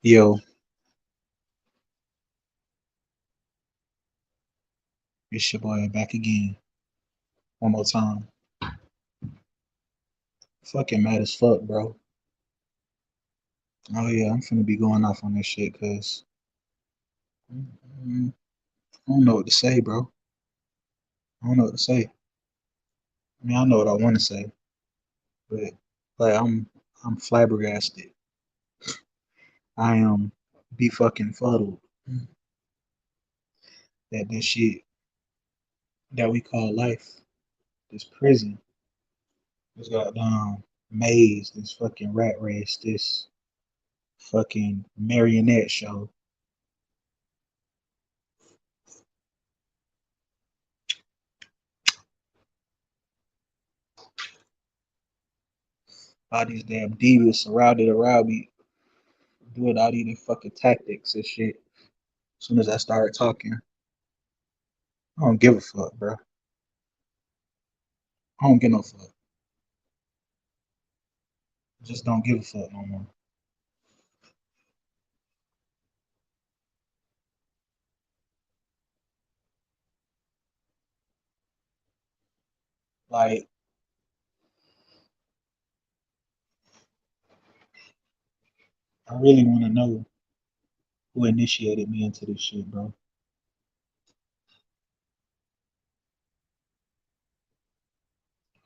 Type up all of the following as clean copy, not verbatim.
Yo, it's your boy back again. One more time. Fucking mad as fuck, bro. Oh yeah, I'm finna be going off on this shit because I don't know what to say, bro. I don't know what to say. I mean, I know what I want to say, but like I'm flabbergasted. I am be fucking fuddled that this shit that we call life, this prison, this goddamn maze, this fucking rat race, this fucking marionette show. All these damn divas surrounded around me doing all these fucking tactics and shit. As soon as I started talking, I don't give a fuck, bro. I don't give no fuck. Just don't give a fuck no more. Like, I really want to know who initiated me into this shit, bro.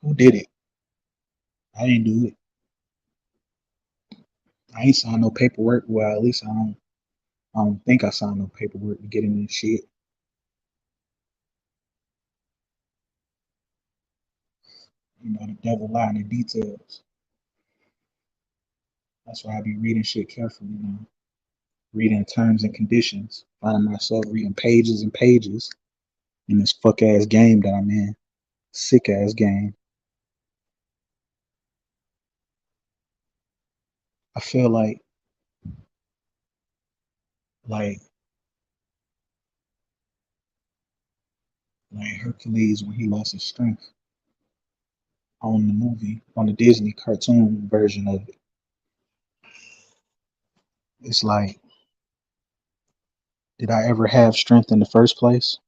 Who did it? I didn't do it. I ain't signed no paperwork. Well, at least I don't think I signed no paperwork to get in this shit. You know, the devil lie in the details. That's why I be reading shit carefully now. Reading terms and conditions. Finding myself reading pages and pages in this fuck ass game that I'm in. Sick ass game. I feel like like Hercules when he lost his strength on the movie, on the Disney cartoon version of it. It's like, did I ever have strength in the first place?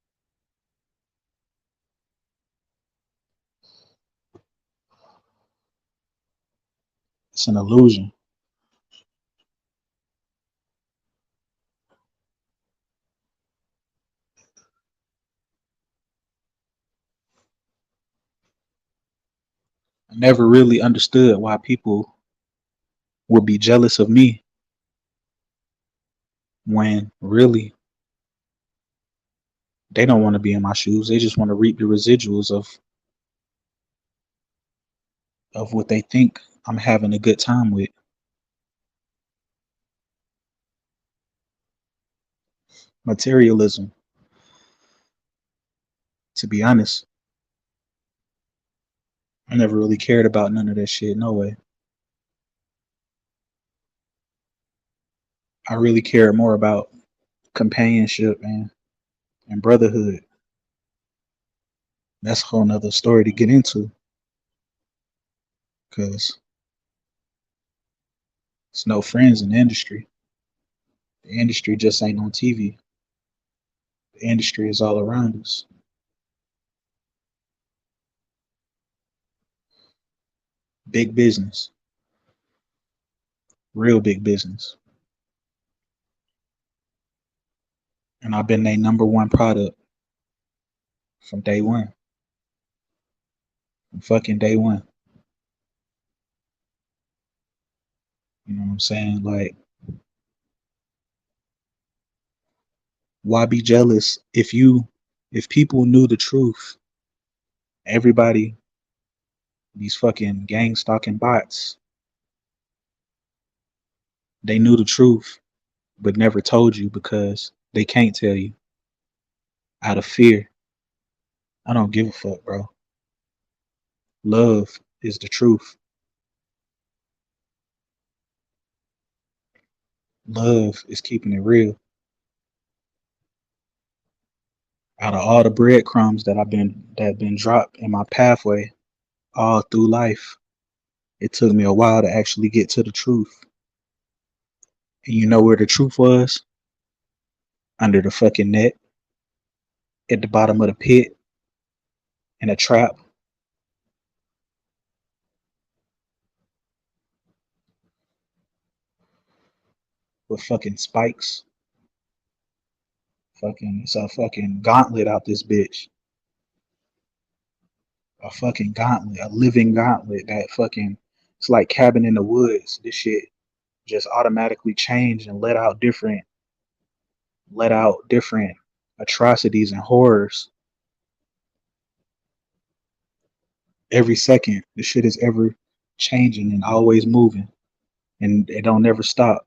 It's an illusion. I never really understood why people would be jealous of me when really they don't want to be in my shoes. They just want to reap the residuals of what they think I'm having a good time with. Materialism, to be honest. I never really cared about none of that shit, no way. I really cared more about companionship and brotherhood. That's a whole nother story to get into because there's no friends in the industry. The industry just ain't on TV. The industry is all around us. Big business, real big business. And I've been their number one product from day one. From fucking day one. You know what I'm saying? Like, why be jealous if people knew the truth? Everybody, these fucking gang stalking bots, they knew the truth, but never told you because they can't tell you out of fear. I don't give a fuck, bro. Love is the truth. Love is keeping it real. Out of all the breadcrumbs that have been dropped in my pathway all through life, it took me a while to actually get to the truth. And you know where the truth was? Under the fucking net, at the bottom of the pit, in a trap with fucking spikes. Fucking, it's a fucking gauntlet out this bitch. A fucking gauntlet, a living gauntlet that fucking, it's like Cabin in the Woods. This shit just automatically changed and let out different atrocities and horrors every second. This shit is ever changing and always moving, and it don't never stop.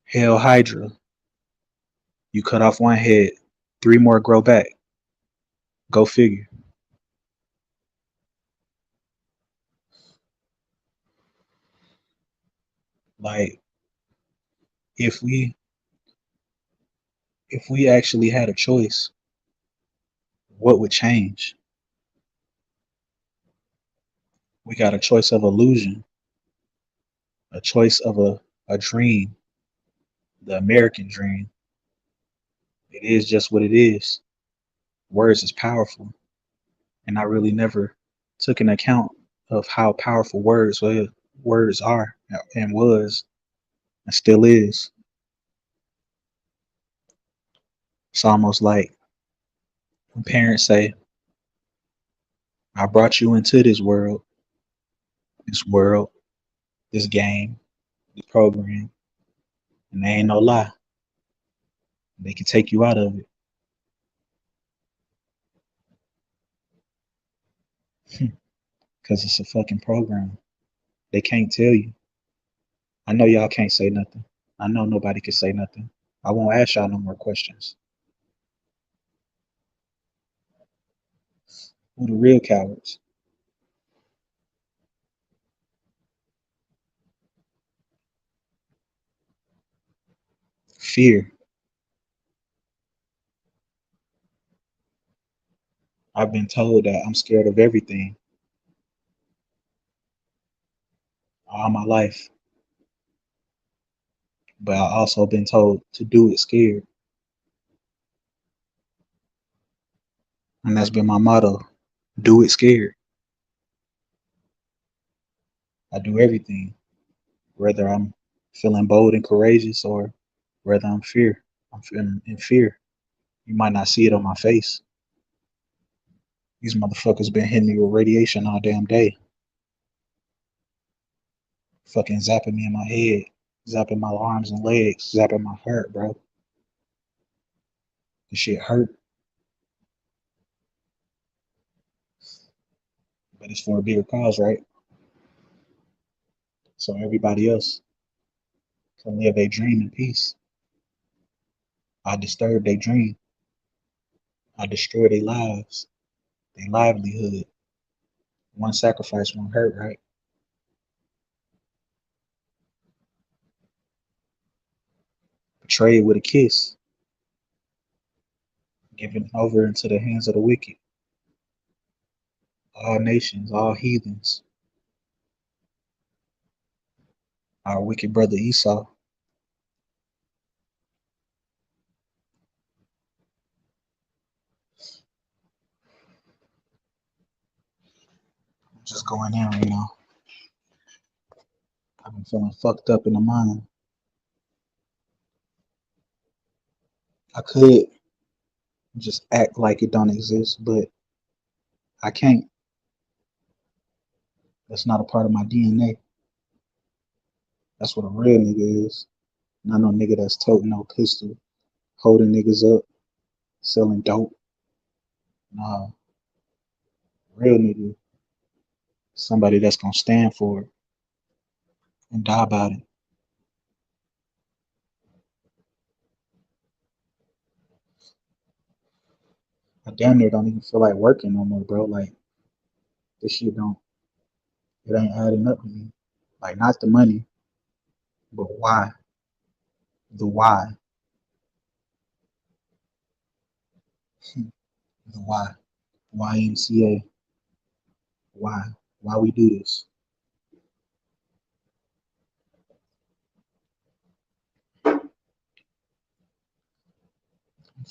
Hell Hydra, you cut off one head, three more grow back. Go figure. Like if we if we actually had a choice, what would change? We got a choice of illusion, a choice of a dream, the American dream. It is just what it is. Words is powerful, and I really never took an account of how powerful words are and was and still is. It's almost like when parents say, "I brought you into this world, this game, this program," and they ain't no lie. They can take you out of it because it's a fucking program. They can't tell you. I know y'all can't say nothing. I know nobody can say nothing. I won't ask y'all no more questions. Who the real cowards? Fear. I've been told that I'm scared of everything all my life, but I also been told to do it scared, and that's been my motto: do it scared. I do everything, whether I'm feeling bold and courageous or whether I'm feeling in fear. You might not see it on my face. These motherfuckers been hitting me with radiation all damn day, fucking zapping me in my head, zapping my arms and legs, zapping my heart, bro. The shit hurt, but it's for a bigger cause, right? So everybody else can live their dream in peace. I disturb their dream. I destroy their lives, their livelihood. One sacrifice won't hurt, right? Betrayed with a kiss, given over into the hands of the wicked. All nations, all heathens, our wicked brother Esau. Just going in right now. I've been feeling fucked up in the mind. I could just act like it don't exist, but I can't. That's not a part of my DNA. That's what a real nigga is. Not no nigga that's toting no pistol, holding niggas up, selling dope. Nah, real nigga, somebody that's gonna stand for it and die about it. I damn near don't even feel like working no more, bro. Like this shit don't, it ain't adding up to me. Like not the money. But why? The why. The why. YMCA. Why? Why we do this?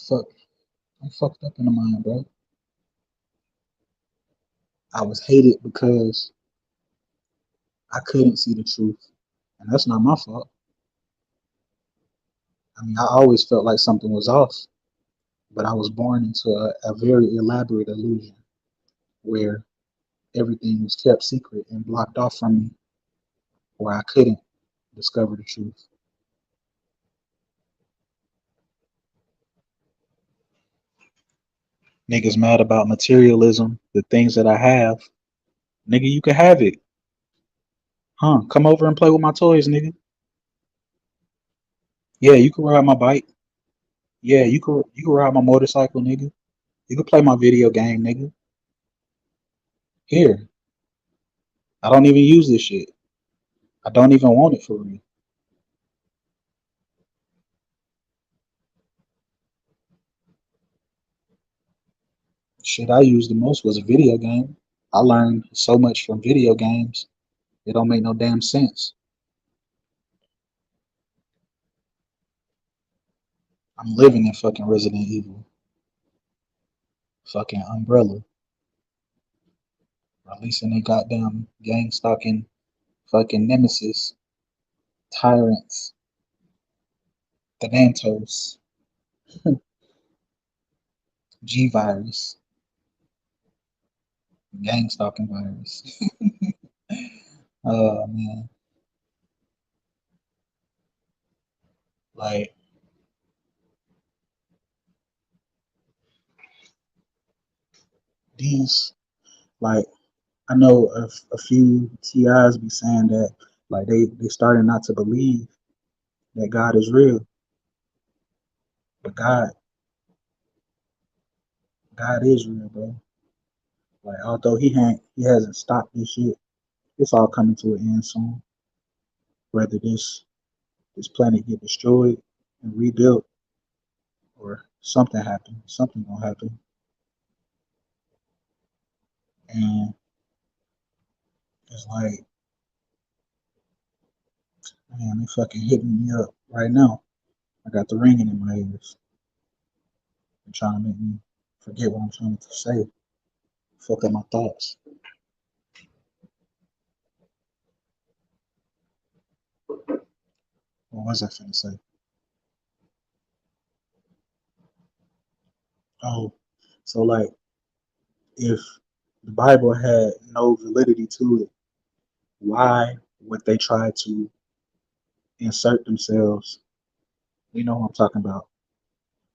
Fuck. I'm fucked up in the mind, bro. I was hated because I couldn't see the truth, and that's not my fault. I mean, I always felt like something was off, but I was born into a very elaborate illusion where everything was kept secret and blocked off from me, where I couldn't discover the truth. Niggas mad about materialism, the things that I have. Nigga, you can have it. Huh? Come over and play with my toys, nigga. Yeah, you can ride my bike. Yeah, you can ride my motorcycle, nigga. You can play my video game, nigga. Here. I don't even use this shit. I don't even want it for real. Shit I used the most was a video game. I learned so much from video games. It don't make no damn sense. I'm living in fucking Resident Evil. Fucking Umbrella. Releasing a goddamn gang stalking fucking nemesis. Tyrants. Thanatos. G virus. Gang stalking virus. Oh man. Like these like I know a few TIs be saying that like they started not to believe that God is real, but God is real, bro. Like although he hasn't stopped this shit, it's all coming to an end soon. Whether this planet get destroyed and rebuilt or something gonna happen, and it's like man, they fucking hitting me up right now. I got the ringing in my ears. They're trying to make me forget what I'm trying to say. Fuck up my thoughts. What was I finna say? Oh, so like if the Bible had no validity to it, why would they try to insert themselves? You know what I'm talking about.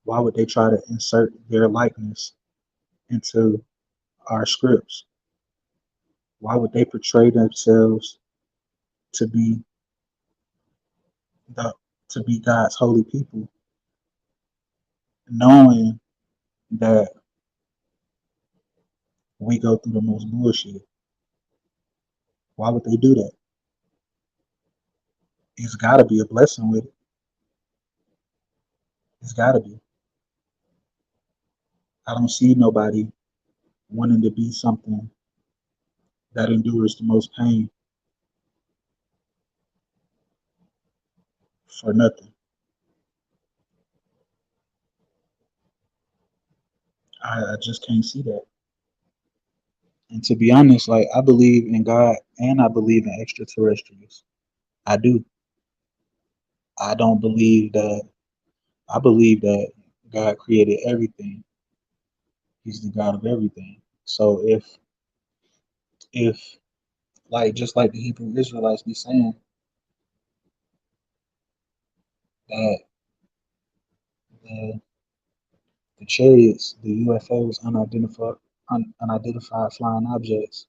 Why would they try to insert their likeness into our scripts? Why would they portray themselves to be the to be God's holy people, knowing that we go through the most bullshit? Why would they do that? It's got to be a blessing with it. It's got to be. I don't see nobody wanting to be something that endures the most pain for nothing. I just can't see that. And to be honest, like I believe in God and I believe in extraterrestrials. I do. I don't believe that. I believe that God created everything. He's the God of everything. So if like just like the Hebrew Israelites be saying that the the chariots, the UFOs, unidentified flying objects,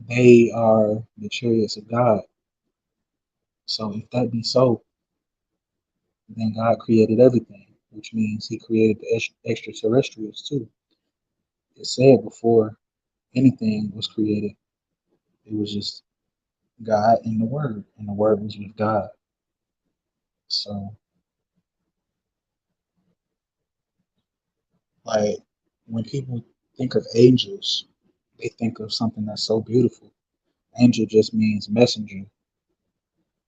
they are the chariots of God. So if that be so, then God created everything, which means He created the extraterrestrials too. It said before anything was created, it was just God and the Word was with God. So, like, when people think of angels, they think of something that's so beautiful. Angel just means messenger.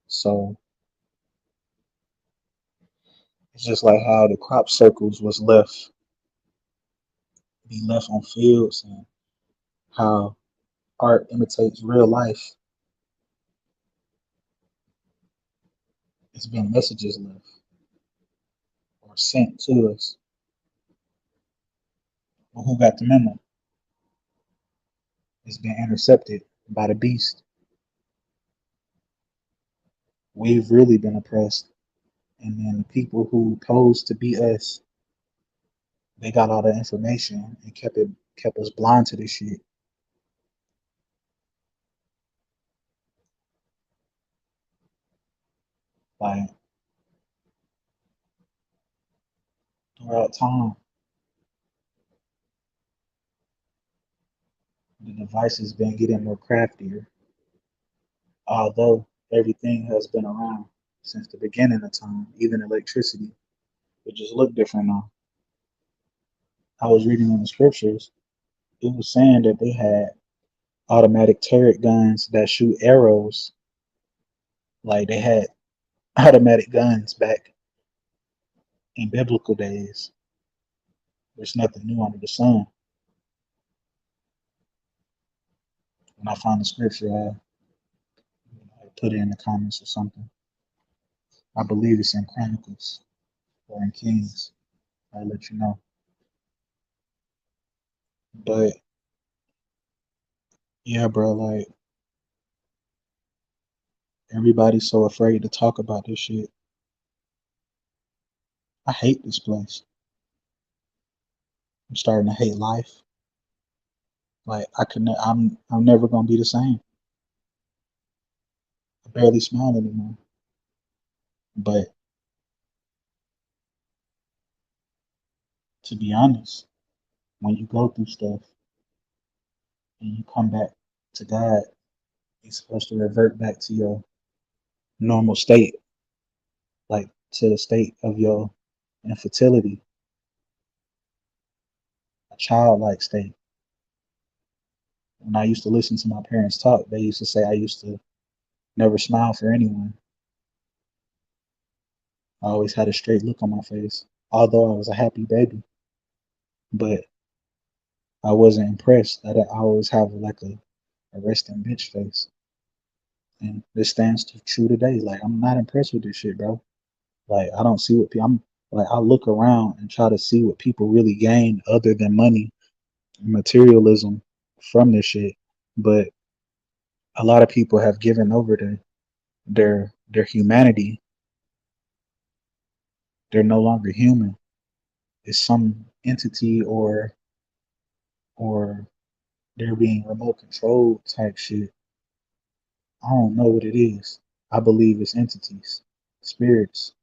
So, it's just like how the crop circles was be left on fields, and how art imitates real life. It's been messages left or sent to us. But who got the memo? It's been intercepted by the beast. We've really been oppressed. And then the people who posed to be us, they got all the information and kept us blind to this shit. Like throughout time, the device has been getting more craftier. Although everything has been around since the beginning of time, even electricity, it just looked different now. I was reading in the scriptures, it was saying that they had automatic turret guns that shoot arrows. Like they had automatic guns back in biblical days. There's nothing new under the sun. When I find the scripture, I put it in the comments or something. I believe it's in Chronicles or in Kings. I'll let you know. But yeah, bro, like everybody's so afraid to talk about this shit. I hate this place. I'm starting to hate life. Like I'm never gonna be the same. I barely smile anymore. But to be honest, when you go through stuff and you come back to God, you're supposed to revert back to your normal state, like to the state of your infertility, a childlike state. When I used to listen to my parents talk, they used to say I used to never smile for anyone. I always had a straight look on my face, although I was a happy baby. But I wasn't impressed. I always have like a resting bitch face. And this stands true today. Like, I'm not impressed with this shit, bro. Like, I don't see what people, I'm like, I look around and try to see what people really gain other than money and materialism from this shit. But a lot of people have given over to their humanity. They're no longer human. It's some entity or they're being remote controlled type shit. I don't know what it is. I believe it's entities, spirits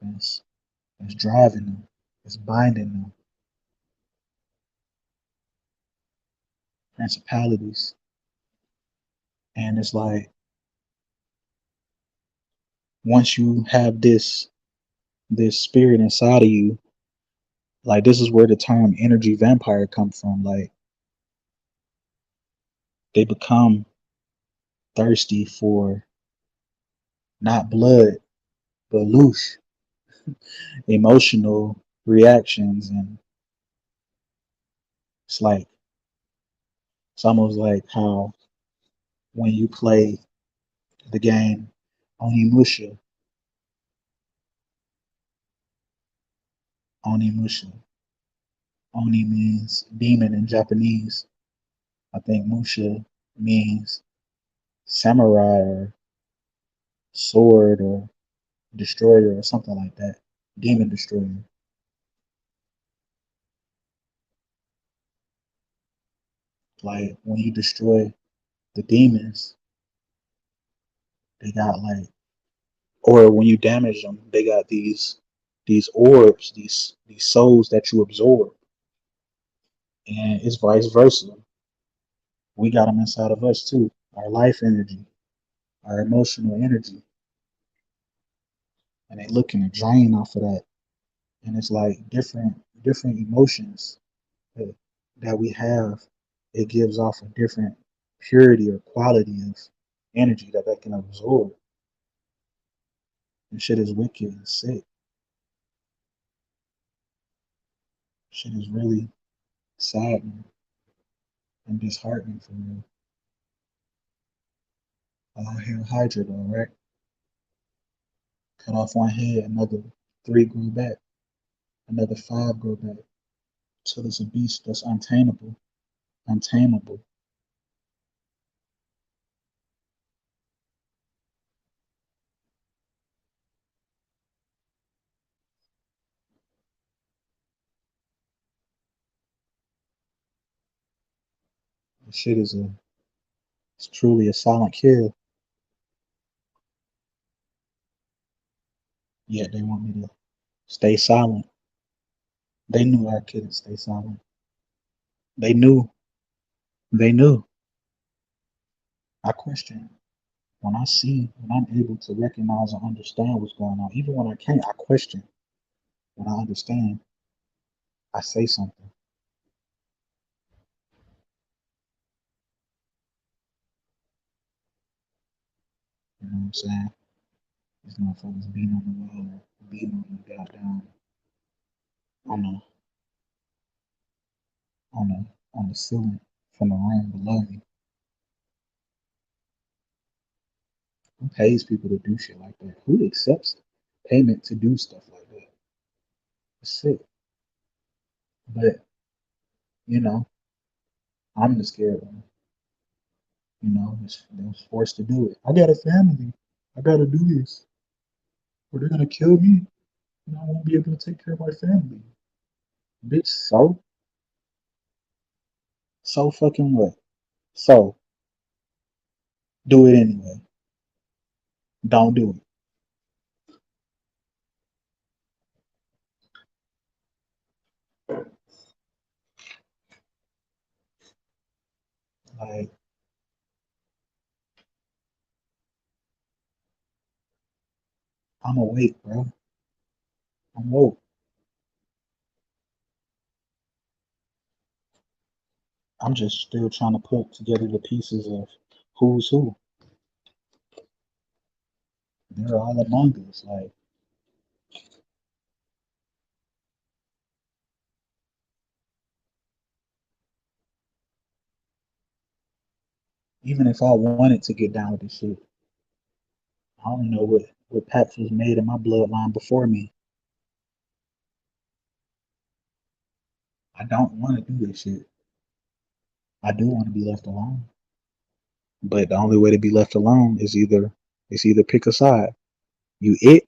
that's that's driving them, that's binding them, principalities. And it's like once you have this spirit inside of you, like this is where the term energy vampire comes from. Like they become thirsty for not blood, but loose emotional reactions. And it's like it's almost like how when you play the game Onimusha, Onimusha. Oni means demon in Japanese. I think Musha means samurai or sword or destroyer or something like that. Demon destroyer. Like when you destroy the demons, they got like, or when you damage them, they got these orbs, these souls that you absorb, and it's vice versa. We got them inside of us too. Our life energy, our emotional energy, and they looking to drain off of that. And it's like different emotions that, that we have. It gives off a different purity or quality of energy that they can absorb. And shit is wicked and sick. Shit is really sad and disheartening for me. All hail Hydra though, right? Cut off one head, another three grow back, another five grow back. So there's a beast that's untamable, untamable. The shit is it's truly a silent kill. Yet they want me to stay silent. They knew I couldn't stay silent. They knew. They knew. I question when I see, when I'm able to recognize and understand what's going on. Even when I can't, I question. When I understand, I say something. You know what I'm saying? These motherfuckers beating on the wall, beating on the goddamn on the on the ceiling from the room below me. Who pays people to do shit like that? Who accepts payment to do stuff like that? It's sick. But you know, I'm the scared one. You know, I was forced to do it. I got a family. I gotta do this, or they're gonna kill me, and I won't be able to take care of my family. Bitch, so fucking what? So do it anyway. Don't do it. Like I'm awake, bro. I'm woke. I'm just still trying to put together the pieces of who's who. They're all among us. Like even if I wanted to get down with this shit, I don't know what pacts was made in my bloodline before me. I don't want to do this shit. I do want to be left alone. But the only way to be left alone is either pick a side. You it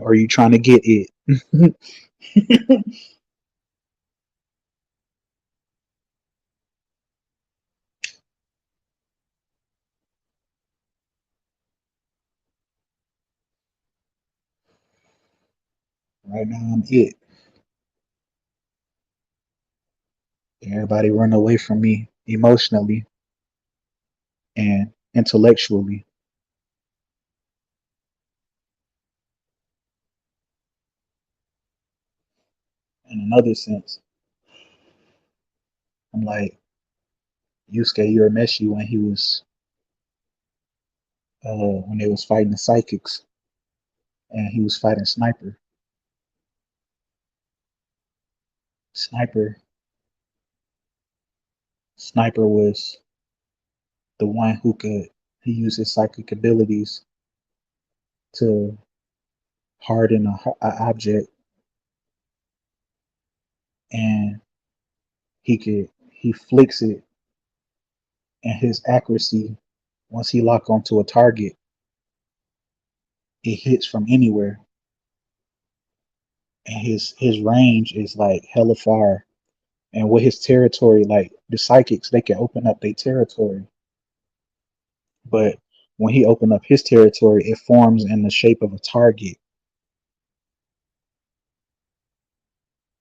or you trying to get it. Right now I'm it. Everybody run away from me emotionally and intellectually. In another sense, I'm like, Yusuke Urameshi when they was fighting the psychics and he was fighting Sniper. Sniper Sniper was the one who could he used his psychic abilities to harden a object, and he flicks it, and his accuracy, once he lock onto a target, it hits from anywhere, and his range is like hella far. And with his territory, like the psychics, they can open up their territory, but when he opened up his territory, it forms in the shape of a target,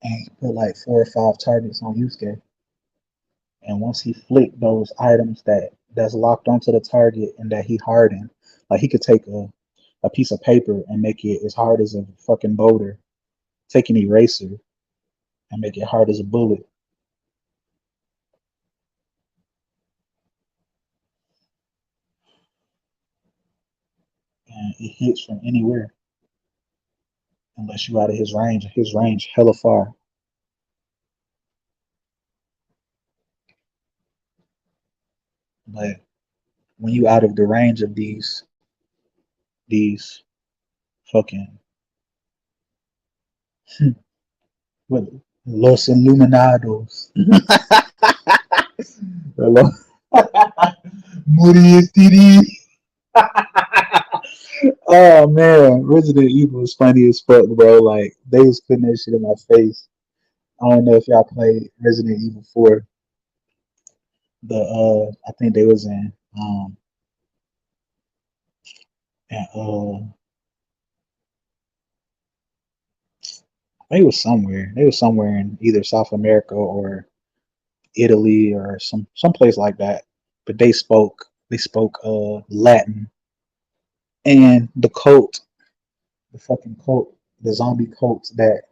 and he put like 4 or 5 targets on Yusuke. And once he flicked those items that's locked onto the target and that he hardened, like he could take a piece of paper and make it as hard as a fucking boulder, take an eraser and make it hard as a bullet, and it hits from anywhere unless you out of his range. His range hella far. But when you out of the range of these fucking what, Los Illuminados. Hello. Muri STD. Oh man, Resident Evil is funny as fuck, bro. Like they was putting that shit in my face. I don't know if y'all played Resident Evil 4. I think they was in they was somewhere. They was somewhere in either South America or Italy or some place like that. But they spoke Latin, and the cult, the fucking cult, the zombie cult that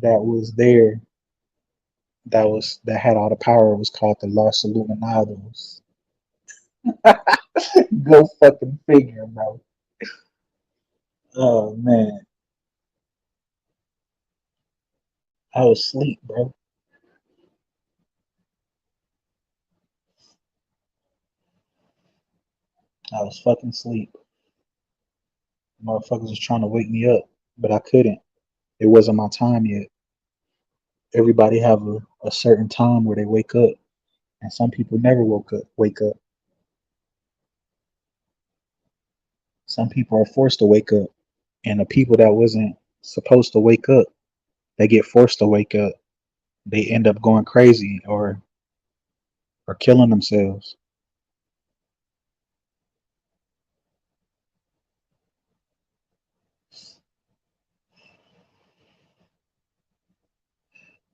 was there, that had all the power, was called the Los Illuminados. Go fucking figure, bro. Oh man, I was asleep, bro. I was fucking asleep. Motherfuckers was trying to wake me up, but I couldn't. It wasn't my time yet. Everybody have a certain time where they wake up, and some people never woke up. Wake up. Some people are forced to wake up, and the people that wasn't supposed to wake up, they get forced to wake up. They end up going crazy or killing themselves.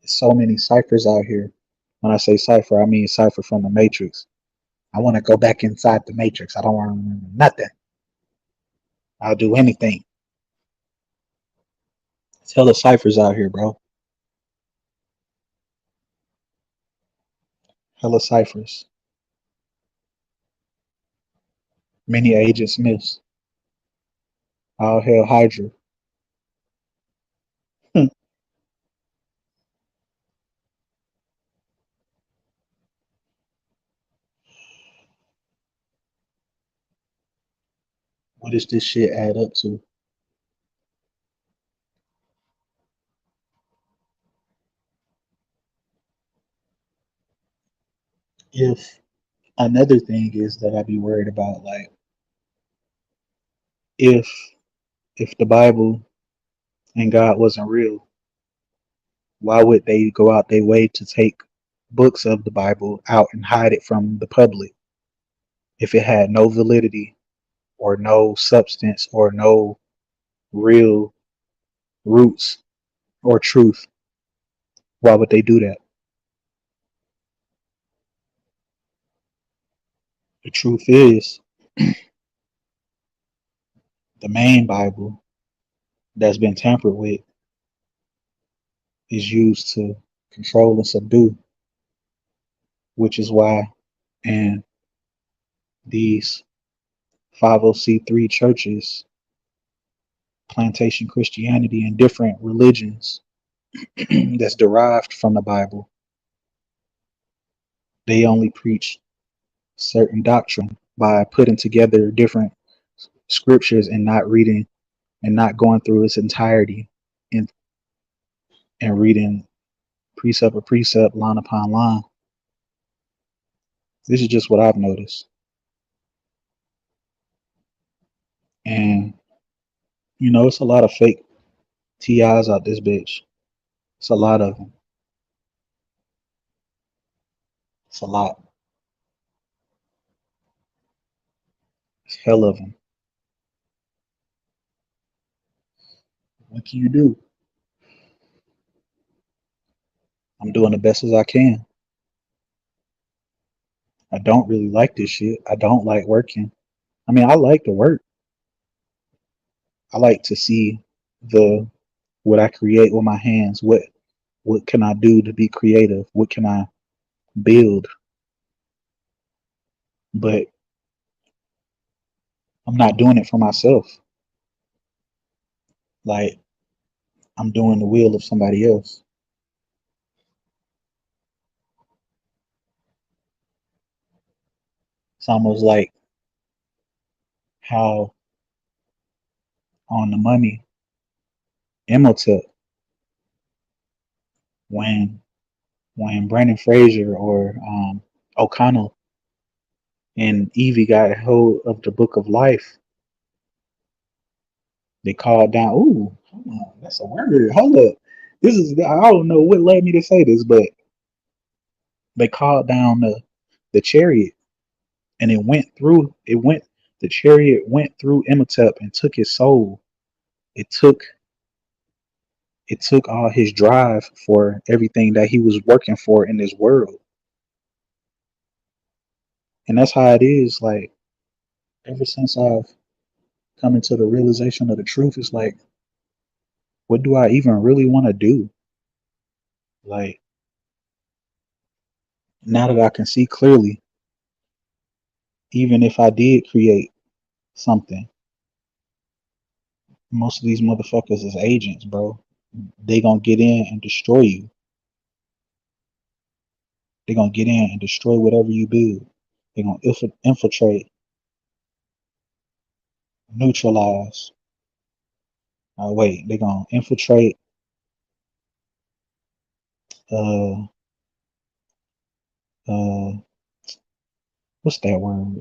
So many ciphers out here. When I say cipher, I mean cipher from the Matrix. I want to go back inside the Matrix. I don't want to remember nothing. I'll do anything. Tell the ciphers out here, bro. Hella ciphers. Many agents miss. All hell Hydra. What does this shit add up to? If another thing is that I'd be worried about, like, if if the Bible and God wasn't real, why would they go out their way to take books of the Bible out and hide it from the public if it had no validity or no substance or no real roots or truth? Why would they do that? The truth is, the main Bible that's been tampered with is used to control and subdue, which is why in these 50c3 churches, plantation Christianity, and different religions that's derived from the Bible, they only preach certain doctrine by putting together different scriptures and not reading and not going through its entirety and, and reading precept or precept, line upon line. This is just what I've noticed. And, it's a lot of fake TIs out this bitch. It's a lot of them. It's a lot. It's hell of them. What can you do? I'm doing the best as I can. I don't really like this shit. I don't like working. I mean, I like to work. I like to see the what I create with my hands. What can I do to be creative? What can I build? But I'm not doing it for myself. Like I'm doing the will of somebody else. It's almost like how on the money Imhotep when Brandon Fraser or O'Connell and Evie got a hold of the Book of Life, they called down. Ooh, hold on, that's a word. Hold up, this is I don't know what led me to say this, but they called down the chariot, and it went through. It went. The chariot went through Imhotep and took his soul. It took all his drive for everything that he was working for in this world, and that's how it is. Like ever since I've come into the realization of the truth, it's like, what do I even really want to do? Like now that I can see clearly, even if I did create something, most of these motherfuckers is agents, bro. They gonna get in and destroy you. They gonna get in and destroy whatever you build. They gonna infiltrate, neutralize. Wait, they gonna infiltrate. Uh, uh, what's that word?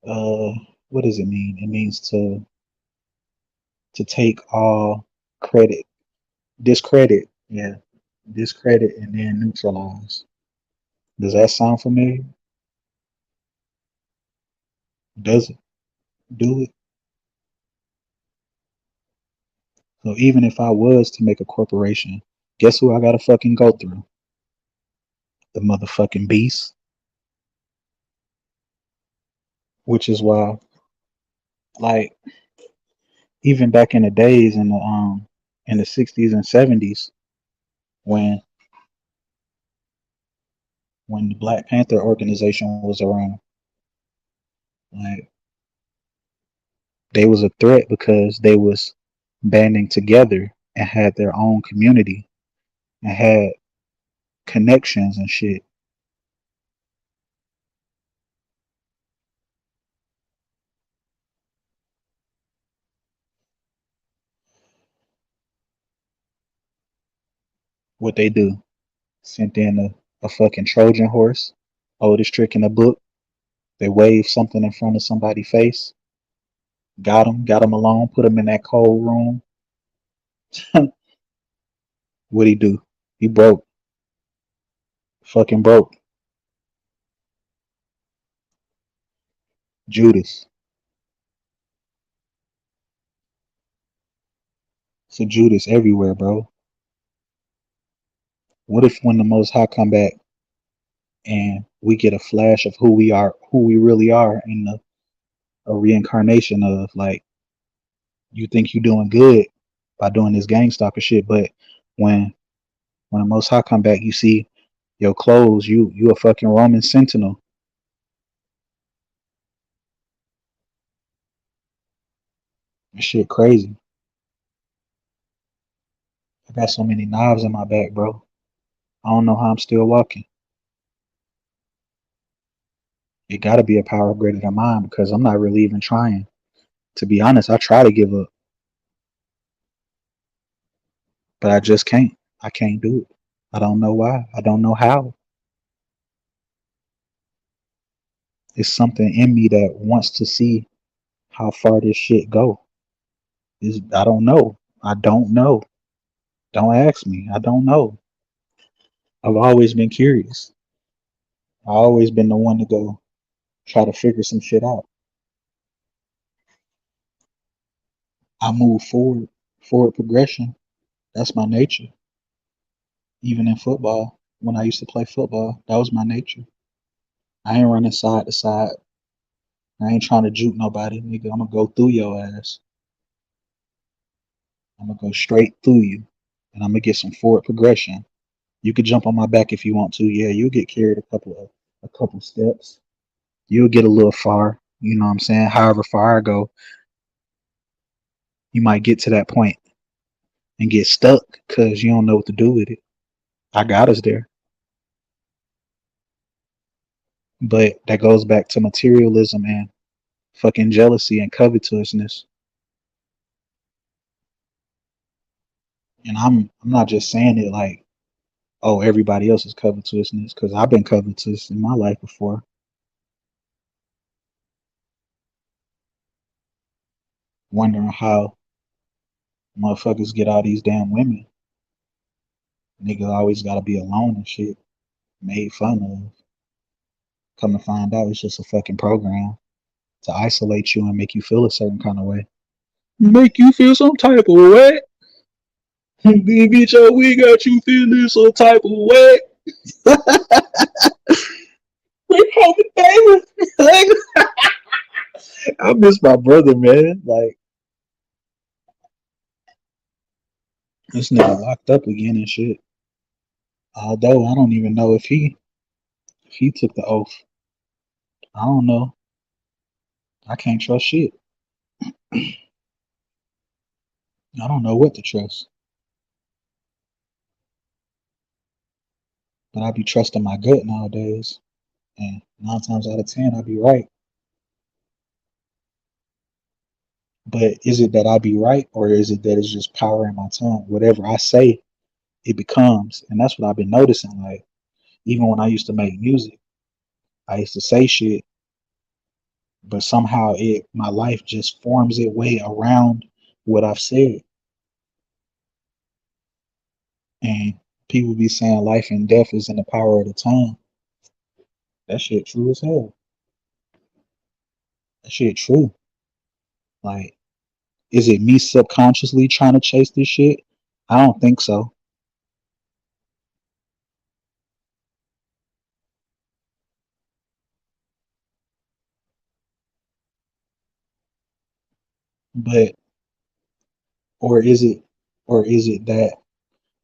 Uh, what does it mean? It means to take all credit, discredit. Yeah, discredit and then neutralize. Does that sound familiar? Does it? Do it? So even if I was to make a corporation, guess who I gotta fucking go through? The motherfucking beast. Which is why, like, even back in the days in the 60s and 70s, when the Black Panther organization was around, like they was a threat because they was banding together and had their own community and had connections and shit. What they do? Sent in a fucking Trojan horse, oldest trick in the book. They wave something in front of somebody's face, got him alone, put him in that cold room. What'd he do? He broke, fucking broke. Judas. It's a Judas everywhere, bro. What if when the Most High come back and we get a flash of who we are, who we really are, in a reincarnation of like you think you doing good by doing this gang stalker shit, but when the Most High come back, you see your clothes, you a fucking Roman sentinel. That shit crazy. I got so many knives in my back, bro. I don't know how I'm still walking. It got to be a power greater than mine because I'm not really even trying. To be honest, I try to give up, but I just can't. I can't do it. I don't know why. I don't know how. It's something in me that wants to see how far this shit go. I don't know. I don't know. Don't ask me. I don't know. I've always been curious. I've always been the one to go try to figure some shit out. I move forward progression. That's my nature, even in football. when I used to play football. That was my nature. I ain't running side to side. I ain't trying to juke nobody, nigga. I'm gonna go through your ass. I'm gonna go straight through you, and I'm gonna get some forward progression. You could jump on my back if you want to. Yeah, you'll get carried a couple steps. You'll get a little far. You know what I'm saying? However far I go, you might get to that point and get stuck because you don't know what to do with it. I got us there, but that goes back to materialism and fucking jealousy and covetousness. And I'm not just saying it like, oh, everybody else is covetousness, because I've been covetous in my life before, wondering how motherfuckers get all these damn women. Nigga always gotta be alone and shit, made fun of. Come to find out, it's just a fucking program to isolate you and make you feel a certain kind of way. Make you feel some type of way. Bitch, we got you feeling some type of way. We coming, baby. I miss my brother, man. Like, this nigga locked up again and shit. Although I don't even know if he took the oath. I don't know. I can't trust shit. I don't know what to trust. But I be trusting my gut nowadays. And 9 times out of 10 I be right. But is it that I be right, or is it that it's just power in my tongue? Whatever I say, it becomes. And that's what I've been noticing. Like, even when I used to make music, I used to say shit, but somehow it my life just forms its way around what I've said. And people be saying life and death is in the power of the tongue. That shit true as hell. That shit true. Like, is it me subconsciously trying to chase this shit? I don't think so. But or is it or is it that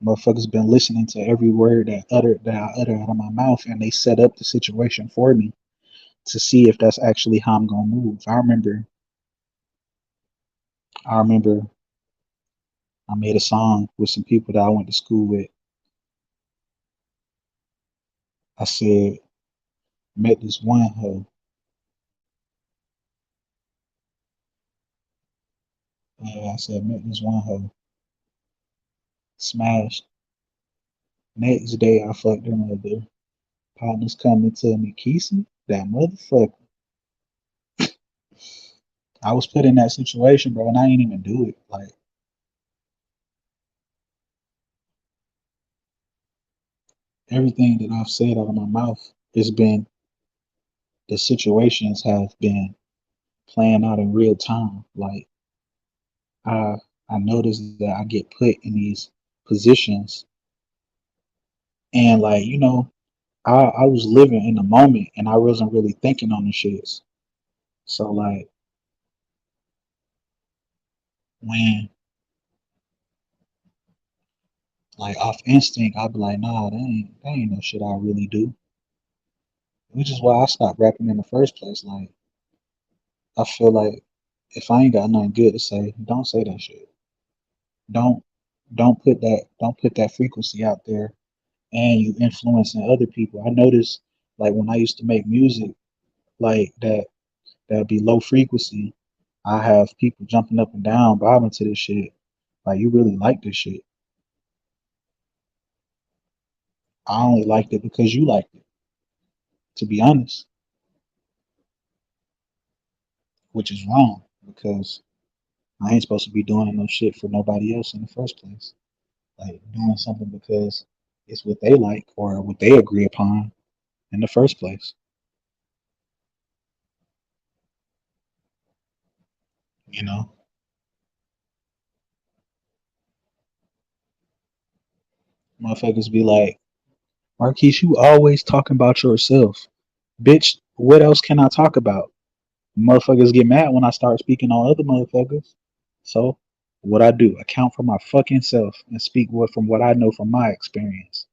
motherfuckers been listening to every word that I utter out of my mouth, and they set up the situation for me to see if that's actually how I'm gonna move. I remember I made a song with some people that I went to school with. I said, met this one hoe. I said, met this one hoe. Smashed. Next day, I fucked her mother. Partners come and tell me, Kesey, that motherfucker. I was put in that situation, bro, and I ain't even do it. Like, everything that I've said out of my mouth has been, the situations have been playing out in real time. Like, I I noticed that I get put in these positions, and like, I was living in the moment and I wasn't really thinking on the shits. So like, when, like, off instinct, I'd be like, nah, that ain't no shit I really do. Which is why I stopped rapping in the first place. Like, I feel like if I ain't got nothing good to say, don't say that shit. Don't don't put that frequency out there, and you influencing other people. I noticed, like, when I used to make music like that'd be low frequency, I have people jumping up and down, bobbing to this shit. Like, you really like this shit. I only liked it because you liked it, to be honest, which is wrong because I ain't supposed to be doing no shit for nobody else in the first place. Like, doing something because it's what they like or what they agree upon in the first place. You know, motherfuckers be like, Marquise, you always talking about yourself. Bitch, what else can I talk about? Motherfuckers get mad when I start speaking on other motherfuckers. So, what I do, account for my fucking self and speak from what I know from my experience.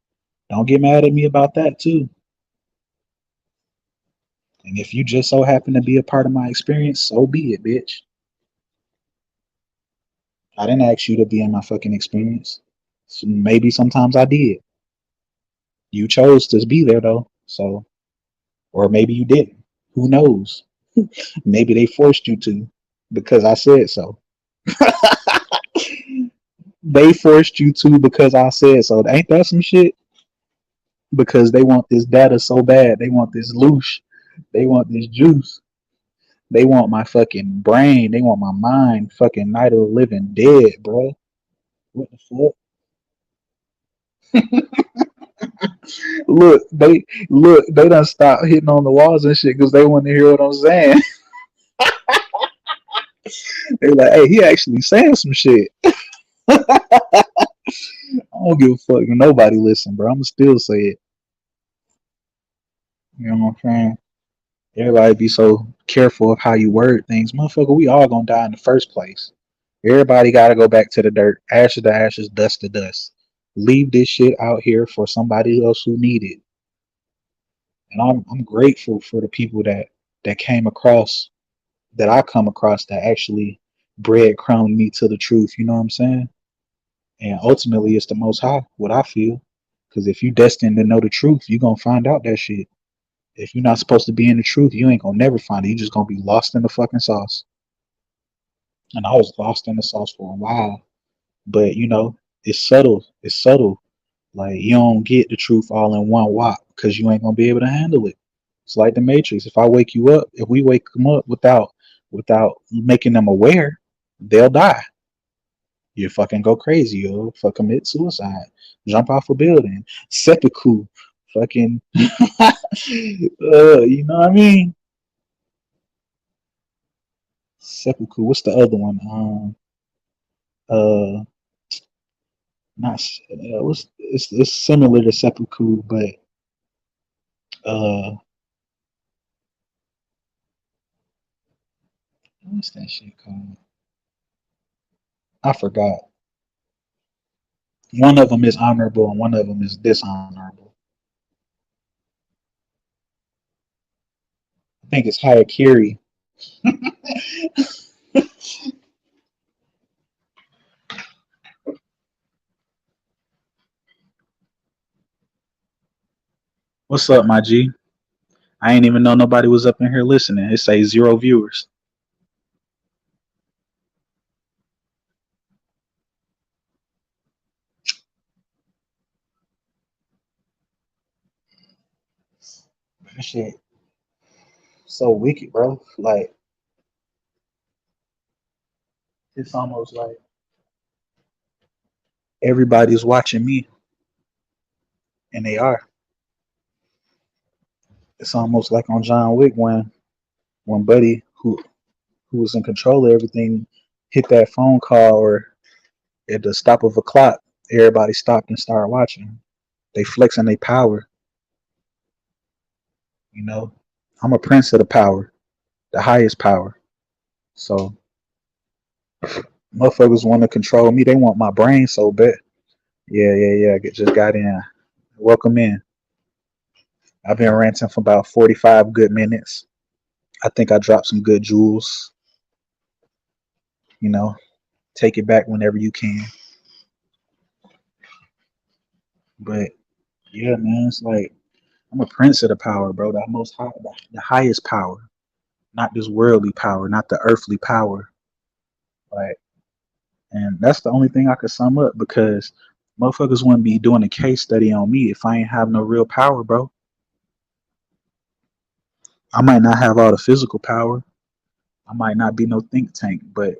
Don't get mad at me about that too. And if you just so happen to be a part of my experience, so be it, bitch. I didn't ask you to be in my fucking experience. So maybe sometimes I did. You chose to be there though. So, or maybe you didn't. Who knows? Maybe they forced you to because I said so. They forced you to because I said so. Ain't that some shit? Because they want this data so bad. They want this loosh. They want this juice. They want my fucking brain. They want my mind. Fucking Night of the Living Dead, bro. What the fuck? They done stopped hitting on the walls and shit because they want to hear what I'm saying. They like, hey, he actually saying some shit. I don't give a fuck if nobody listen, bro. I'ma still say it. You know what I'm saying? Everybody be so careful of how you word things. Motherfucker, we all gonna die in the first place. Everybody gotta go back to the dirt. Ashes to ashes, dust to dust. Leave this shit out here for somebody else who need it. And I'm grateful for the people that came across that I come across that actually breadcrumb me to the truth. You know what I'm saying? And ultimately, it's the Most High. What I feel, because if you destined to know the truth, you gonna find out that shit. If you're not supposed to be in the truth, you ain't gonna never find it. You just gonna be lost in the fucking sauce. And I was lost in the sauce for a while, but it's subtle. It's subtle. Like you don't get the truth all in one whop because you ain't gonna be able to handle it. It's like the Matrix. If I wake you up, if we wake them up without making them aware, they'll die. You fucking go crazy. You'll fuck commit suicide, jump off a building, seppuku, fucking. You know what I mean? Seppuku. What's the other one? Uh, not. What's it's similar to seppuku, but uh, what's that shit called? I forgot. One of them is honorable and one of them is dishonorable. I think it's Hayakiri. What's up, my G? I ain't even know nobody was up in here listening. It say 0 viewers. That shit so wicked, bro. Like it's almost like everybody's watching me, and they are. It's almost like on John Wick when Buddy, who was in control of everything, hit that phone call or at the stop of a clock, everybody stopped and started watching. They flexing their power. You know, I'm a prince of the power, the highest power. So motherfuckers want to control me. They want my brain so bad. Yeah, yeah, yeah. Just got in. Welcome in. I've been ranting for about 45 good minutes. I think I dropped some good jewels. You know, take it back whenever you can. But yeah, man, it's like I'm a prince of the power, bro. The most high, the highest power, not this worldly power, not the earthly power. Like, and that's the only thing I could sum up because motherfuckers wouldn't be doing a case study on me if I ain't have no real power, bro. I might not have all the physical power. I might not be no think tank, but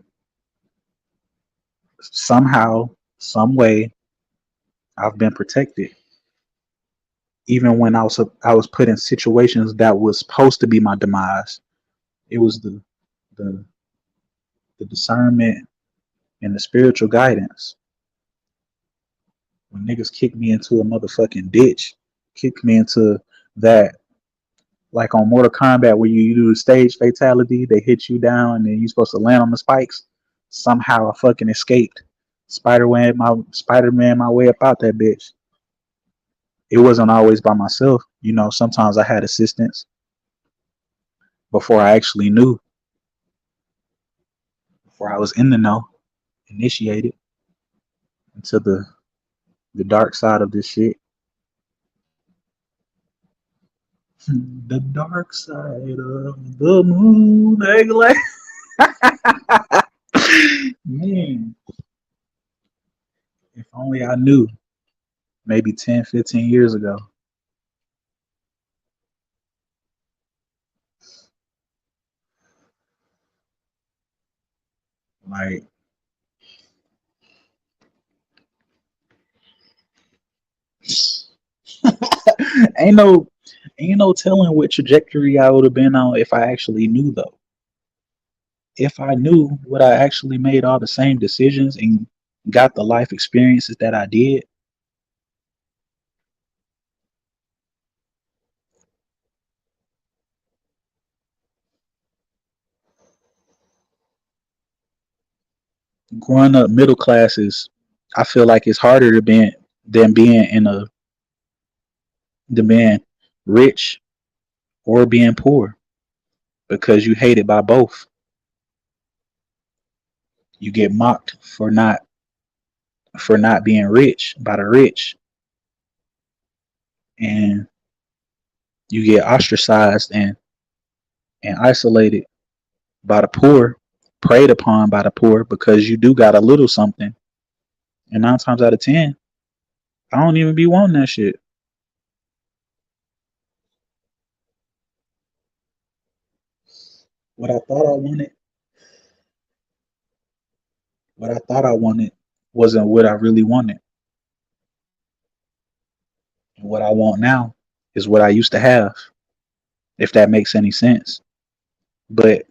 somehow, some way, I've been protected. Even when I was put in situations that was supposed to be my demise, it was the the discernment and the spiritual guidance. When niggas kicked me into a motherfucking ditch, kicked me into that. Like on Mortal Kombat, where you do the stage fatality, they hit you down, and then you're supposed to land on the spikes. Somehow I fucking escaped. Spider-Man my way up out that bitch. It wasn't always by myself. You know, sometimes I had assistance before I actually knew, before I was in the know, initiated into the dark side of this shit. The dark side of the moon. Like, man, if only I knew maybe 10, 15 years ago. Like, ain't no ain't no telling what trajectory I would have been on if I actually knew though. If I knew, would I actually made all the same decisions and got the life experiences that I did? Growing up middle class is, I feel like it's harder to be than being in a than being rich or being poor because you hated by both. You get mocked for not being rich by the rich, and you get ostracized and isolated by the poor, preyed upon by the poor because you do got a little something. And 9 times out of 10, I don't even be wanting that shit. What I thought I wanted, what I thought I wanted wasn't what I really wanted. And what I want now is what I used to have, if that makes any sense. But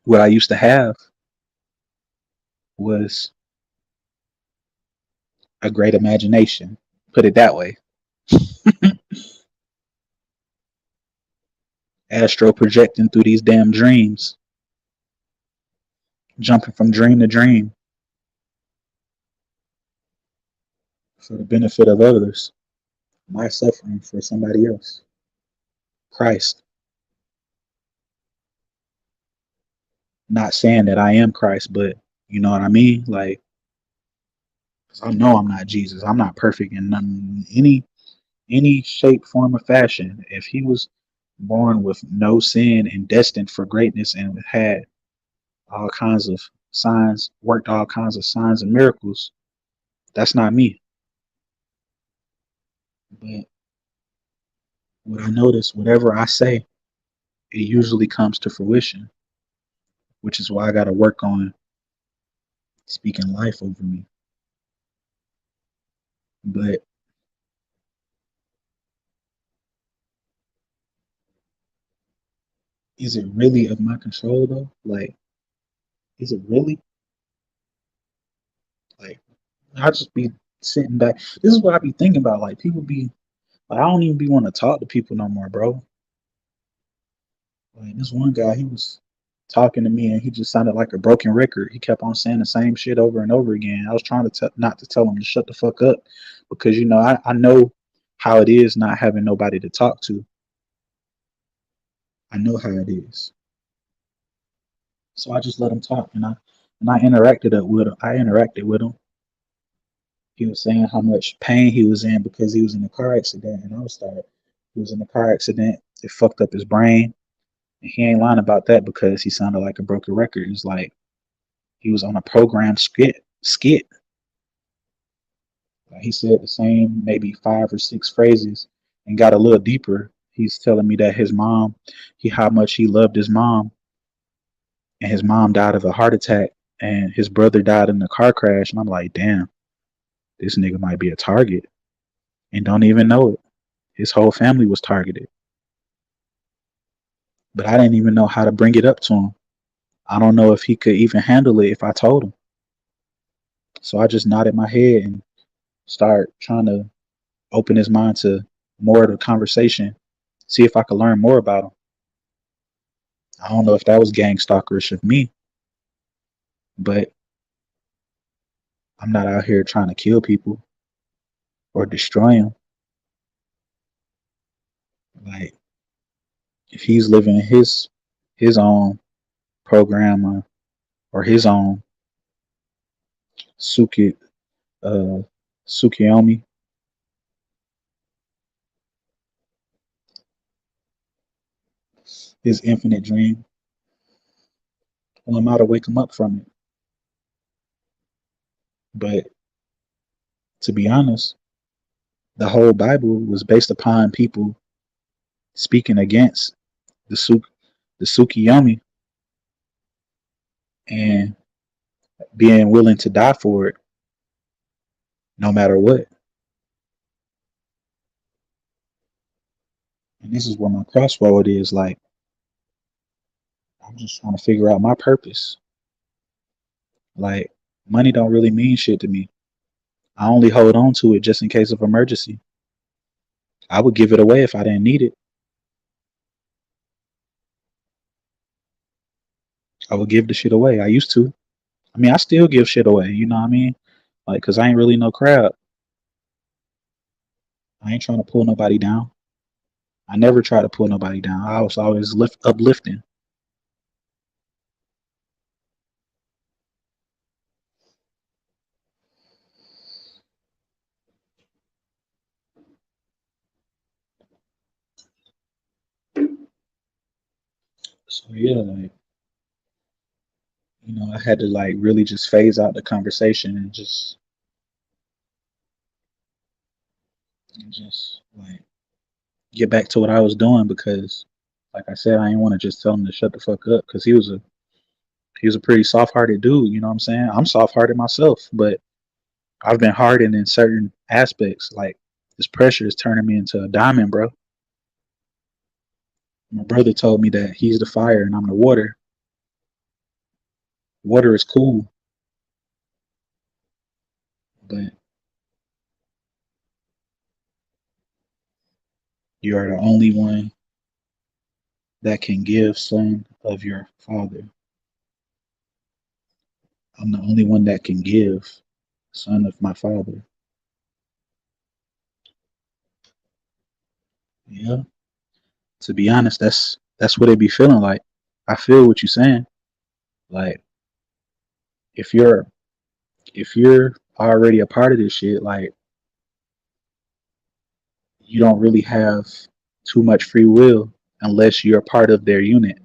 what I used to have was a great imagination. Put it that way. Astro projecting through these damn dreams, jumping from dream to dream for the benefit of others. My suffering for somebody else. Christ. Not saying that I am Christ, but you know what I mean? Like, 'cause I know I'm not Jesus. I'm not perfect in any shape, form, or fashion. If he was born with no sin and destined for greatness and had all kinds of signs, worked all kinds of signs and miracles, that's not me. But what I notice, whatever I say, it usually comes to fruition, which is why I got to work on speaking life over me. But is it really of my control though? Like, is it really? Like, I just be sitting back. This is what I be thinking about. Like, people be like, I don't even be want to talk to people no more, bro. Like, this one guy, he was talking to me and he just sounded like a broken record. He kept on saying the same shit over and over again. I was trying to not to tell him to shut the fuck up because you know I know how it is not having nobody to talk to. I know how it is. So I just let him talk and I interacted with him. He was saying how much pain he was in because he was in a car accident, and I was like, he was in a car accident. It fucked up his brain, and he ain't lying about that because he sounded like a broken record. It's like he was on a program skit. Like he said the same maybe 5 or 6 phrases and got a little deeper. He's telling me that his mom, how much he loved his mom, and his mom died of a heart attack, and his brother died in a car crash. And I'm like, damn, this nigga might be a target and don't even know it. His whole family was targeted. But I didn't even know how to bring it up to him. I don't know if he could even handle it if I told him. So I just nodded my head and started trying to open his mind to more of the conversation, see if I could learn more about them. I don't know if that was gang stalkerish of me, but I'm not out here trying to kill people or destroy them. Like if he's living his own program or his own Suki uh Tsukiyomi, his infinite dream, well, I'm out to wake him up from it. But to be honest, the whole Bible was based upon people speaking against the the Tsukiyomi and being willing to die for it no matter what. And this is where my crossroad is. Like I'm just trying to figure out my purpose. Like money don't really mean shit to me. I only hold on to it just in case of emergency. I would give it away if I didn't need it. I would give the shit away. I used to. I mean, I still give shit away. You know what I mean? Like, cause I ain't really no crowd. I ain't trying to pull nobody down. I never try to pull nobody down. I was always uplifting. So yeah, like I had to like really just phase out the conversation and just like get back to what I was doing because, like I said, I didn't want to just tell him to shut the fuck up because he was a pretty soft-hearted dude. You know what I'm saying? I'm soft-hearted myself, but I've been hardened in certain aspects. Like this pressure is turning me into a diamond, bro. My brother told me that he's the fire and I'm the water. Water is cool, but you are the only one that can give, son of your father. I'm the only one that can give, son of my father. Yeah. To be honest, that's what it be feeling like. I feel what you're saying. Like if you're if you're already a part of this shit, like you don't really have too much free will unless you're a part of their unit.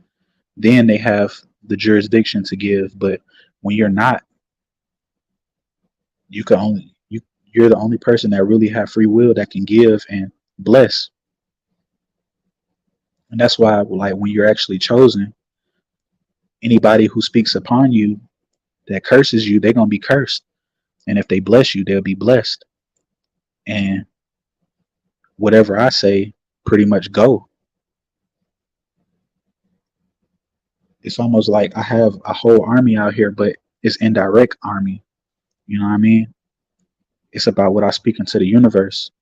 Then they have the jurisdiction to give. But when you're not, you can only you're the only person that really have free will that can give and bless. And that's why like when you're actually chosen, anybody who speaks upon you that curses you, they're gonna be cursed. And if they bless you, they'll be blessed. And whatever I say, pretty much go. It's almost like I have a whole army out here, but it's indirect army. You know what I mean? It's about what I speak into the universe.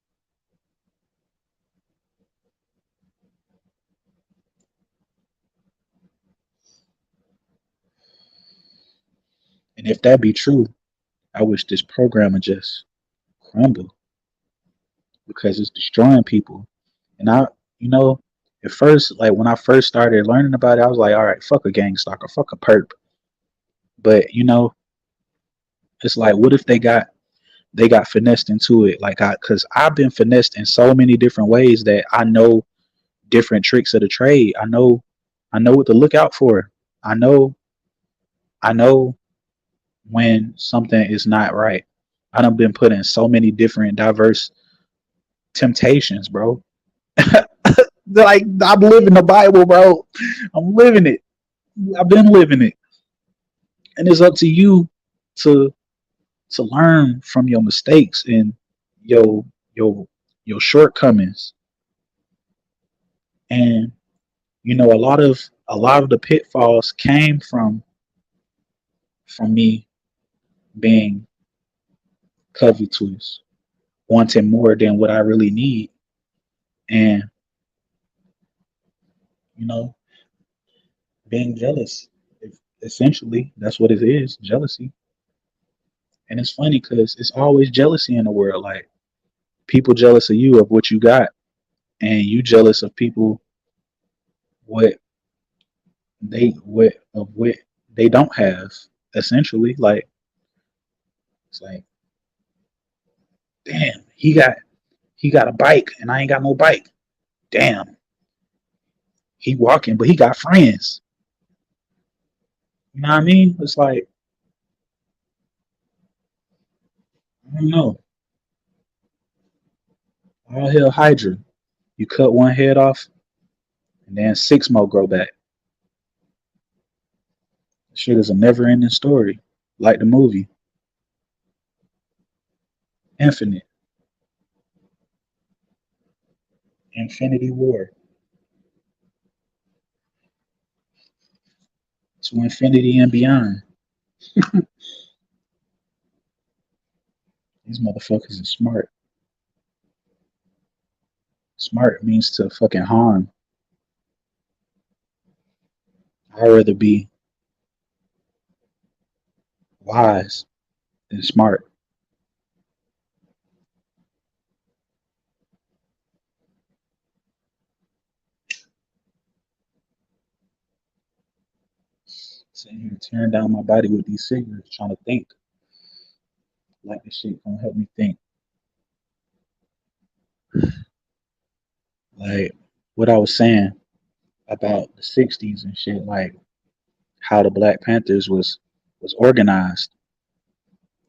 And if that be true, I wish this program would just crumble because it's destroying people. And you know, at first, like when I first started learning about it, I was like, all right, fuck a gang stalker, fuck a perp. But it's like, what if they got finessed into it? Like because I've been finessed in so many different ways that I know different tricks of the trade. I know what to look out for. I know I know when something is not right. I done been put in so many different diverse temptations, bro. Like I'm living the Bible, bro. I'm living it. I've been living it. And it's up to you to to learn from your mistakes and your your your shortcomings. And a lot of the pitfalls came from me being covetous, wanting more than what I really need. And, you know, being jealous, essentially, that's what it is, jealousy. And it's funny because it's always jealousy in the world. Like, people jealous of you of what you got, and you jealous of people what what they don't have. Essentially, like it's like, damn, he got a bike and I ain't got no bike. Damn, he walking, but he got friends. You know what I mean? It's like, I don't know. All hell Hydra. You cut one head off, and then six more grow back. Shit is a never-ending story, like the movie Infinite, Infinity War, to infinity and beyond. These motherfuckers are smart. Smart means to fucking harm. I'd rather be wise than smart. Sitting here tearing down my body with these cigarettes, trying to think like this shit gonna help me think. Like what I was saying about the '60s and shit, like how the Black Panthers was organized.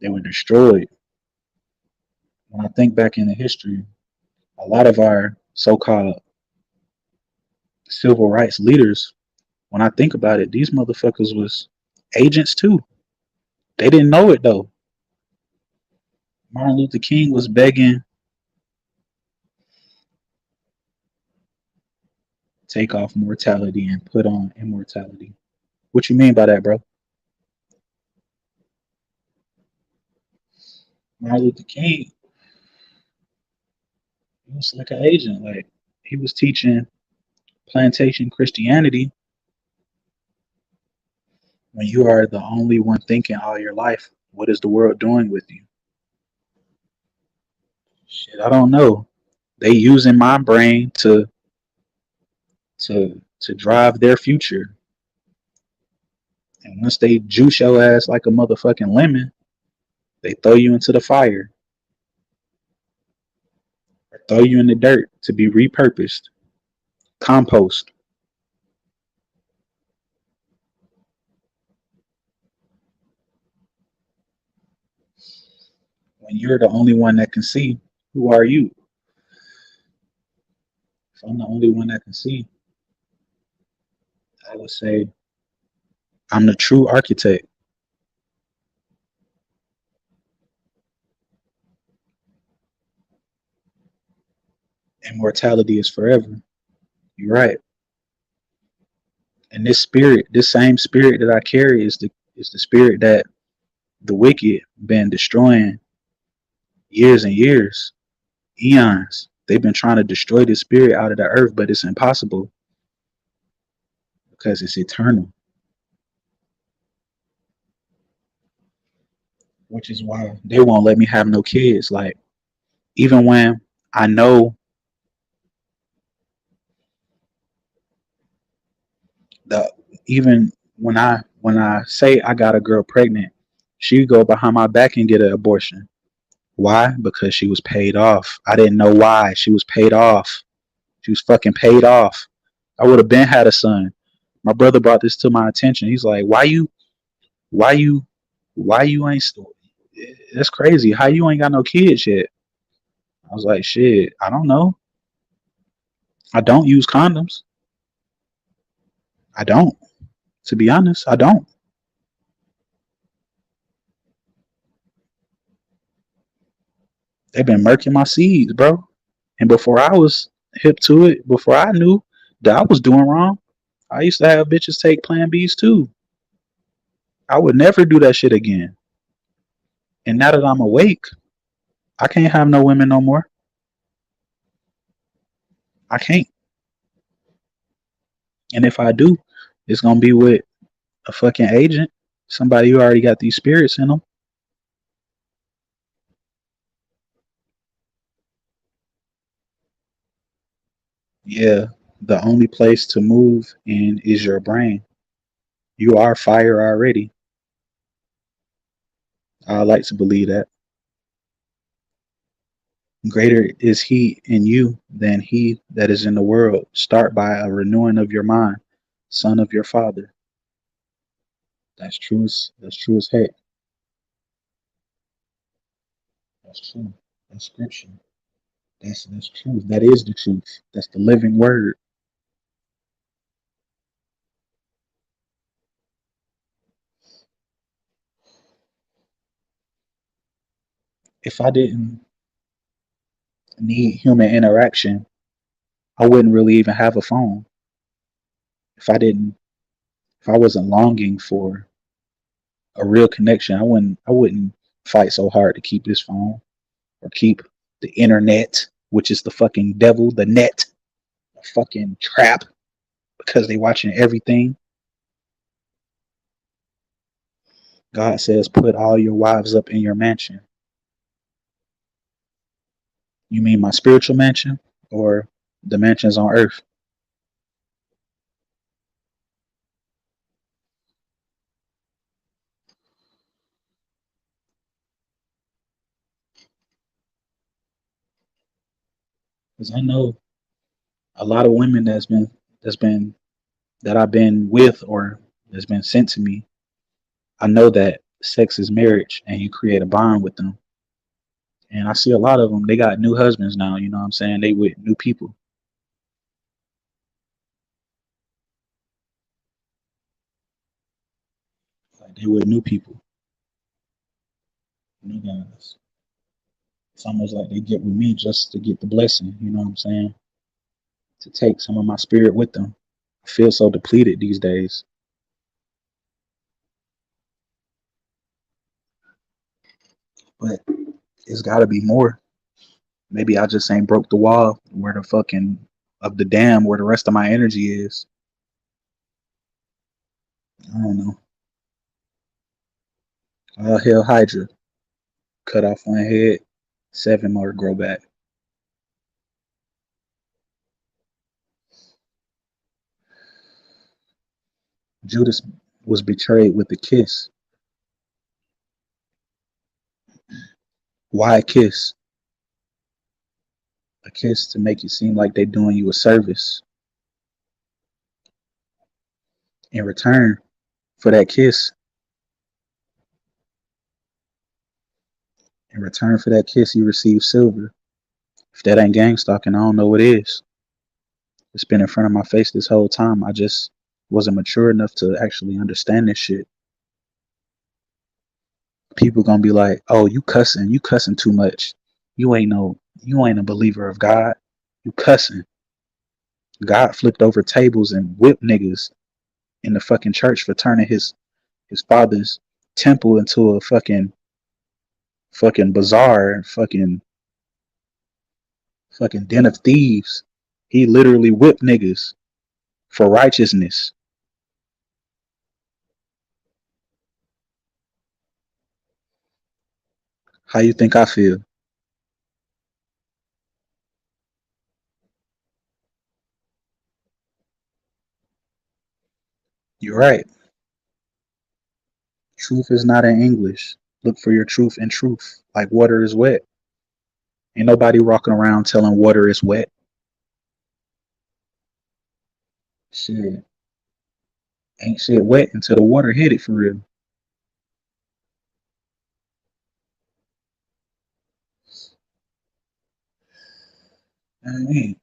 They were destroyed. When I think back into history, a lot of our so-called civil rights leaders, when I think about it, these motherfuckers was agents too. They didn't know it though. Martin Luther King was begging, take off mortality and put on immortality. What you mean by that, bro? Martin Luther King, he was like an agent. Like he was teaching plantation Christianity when you are the only one thinking all your life. What is the world doing with you? Shit, I don't know. They using my brain to drive their future. And once they juice your ass like a motherfucking lemon, they throw you into the fire or throw you in the dirt to be repurposed. Compost. When you're the only one that can see, who are you? If I'm the only one that can see, I would say I'm the true architect. Immortality is forever. You're right. And this spirit, this same spirit that I carry is the spirit that the wicked been destroying years and years, eons. They've been trying to destroy this spirit out of the earth, but it's impossible because it's eternal. Which is why they won't let me have no kids. Like even when I know the even when I say I got a girl pregnant, she go behind my back and get an abortion. Why? Because she was paid off. I didn't know why. She was paid off. She was fucking paid off. I would have been had a son. My brother brought this to my attention. He's like, why you, why you ain't, that's crazy. How you ain't got no kids yet? I was like, shit, I don't know. I don't use condoms. I don't. To be honest, I don't. They've been murking my seeds, bro. And before I was hip to it, before I knew that I was doing wrong, I used to have bitches take Plan Bs too. I would never do that shit again. And now that I'm awake, I can't have no women no more. I can't. And if I do, it's gonna be with a fucking agent, somebody who already got these spirits in them. Yeah, the only place to move in is your brain. You are fire already. I like to believe that. Greater is he in you than he that is in the world. Start by a renewing of your mind, son of your father. That's true as heck. That's true. That's scripture. That's truth. That is the truth. That's the living word. If I didn't need human interaction, I wouldn't really even have a phone. If I didn't if I wasn't longing for a real connection, I wouldn't fight so hard to keep this phone or keep the internet, which is the fucking devil, the net, a fucking trap because they watching everything. God says, put all your wives up in your mansion. You mean my spiritual mansion or the mansions on earth? Because I know a lot of women that's been that I've been with or that's been sent to me. I know that sex is marriage and you create a bond with them. And I see a lot of them, they got new husbands now, you know what I'm saying? They with new people. Like they with new people, new guys. It's almost like they get with me just to get the blessing, you know what I'm saying? To take some of my spirit with them. I feel so depleted these days. But it's gotta be more. Maybe I just ain't broke the wall where the fucking of the dam where the rest of my energy is. I don't know. All hell Hydra. Cut off one head, seven more grow back. Judas was betrayed with a kiss. Why a kiss? A kiss to make it seem like they're doing you a service. In return for that kiss, in return for that kiss, you receive silver. If that ain't gangstalking, I don't know what is. It's been in front of my face this whole time. I just wasn't mature enough to actually understand this shit. People gonna be like, "Oh, you cussing too much. You ain't a believer of God. You cussing." God flipped over tables and whipped niggas in the fucking church for turning his father's temple into a fucking bazaar and fucking den of thieves. He literally whipped niggas for righteousness. How you think I feel? You're right. Truth is not in English. Look for your truth in truth. Like water is wet. Ain't nobody walking around telling water is wet. Shit. Ain't shit wet until the water hit it for real. I mean,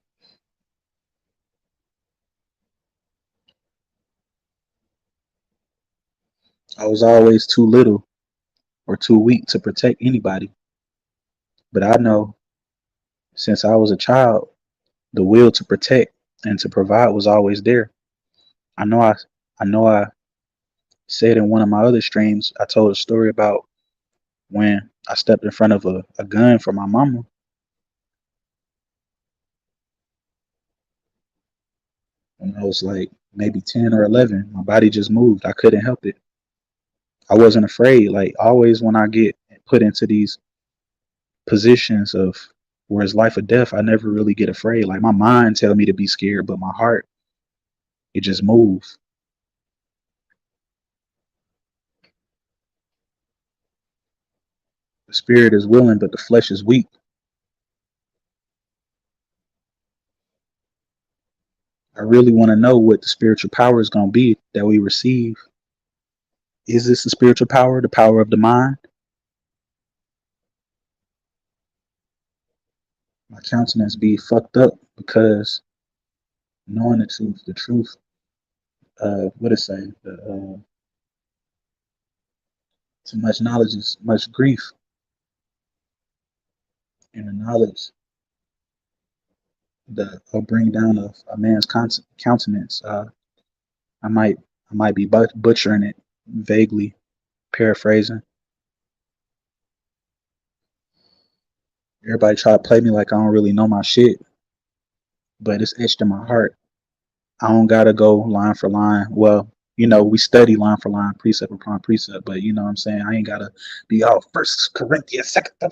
I was always too little or too weak to protect anybody. But I know since I was a child, the will to protect and to provide was always there. I know I said in one of my other streams, I told a story about when I stepped in front of a gun for my mama. When I was like maybe 10 or 11, my body just moved. I couldn't help it. I wasn't afraid. Like always when I get put into these positions of where it's life or death, I never really get afraid. Like my mind tell me to be scared, but my heart, it just moves. The spirit is willing, but the flesh is weak. I really want to know what the spiritual power is going to be that we receive. Is this the spiritual power, the power of the mind? My countenance be fucked up because knowing the truth, what it say? Too much knowledge is much grief, and the knowledge that will bring down a man's countenance. I might, I might be butchering it, vaguely paraphrasing. Everybody try to play me like I don't really know my shit, but it's etched in my heart. I don't gotta go line for line. Well, we study line for line, precept upon precept, but you know what I'm saying? I ain't gotta be all First Corinthians, second. No,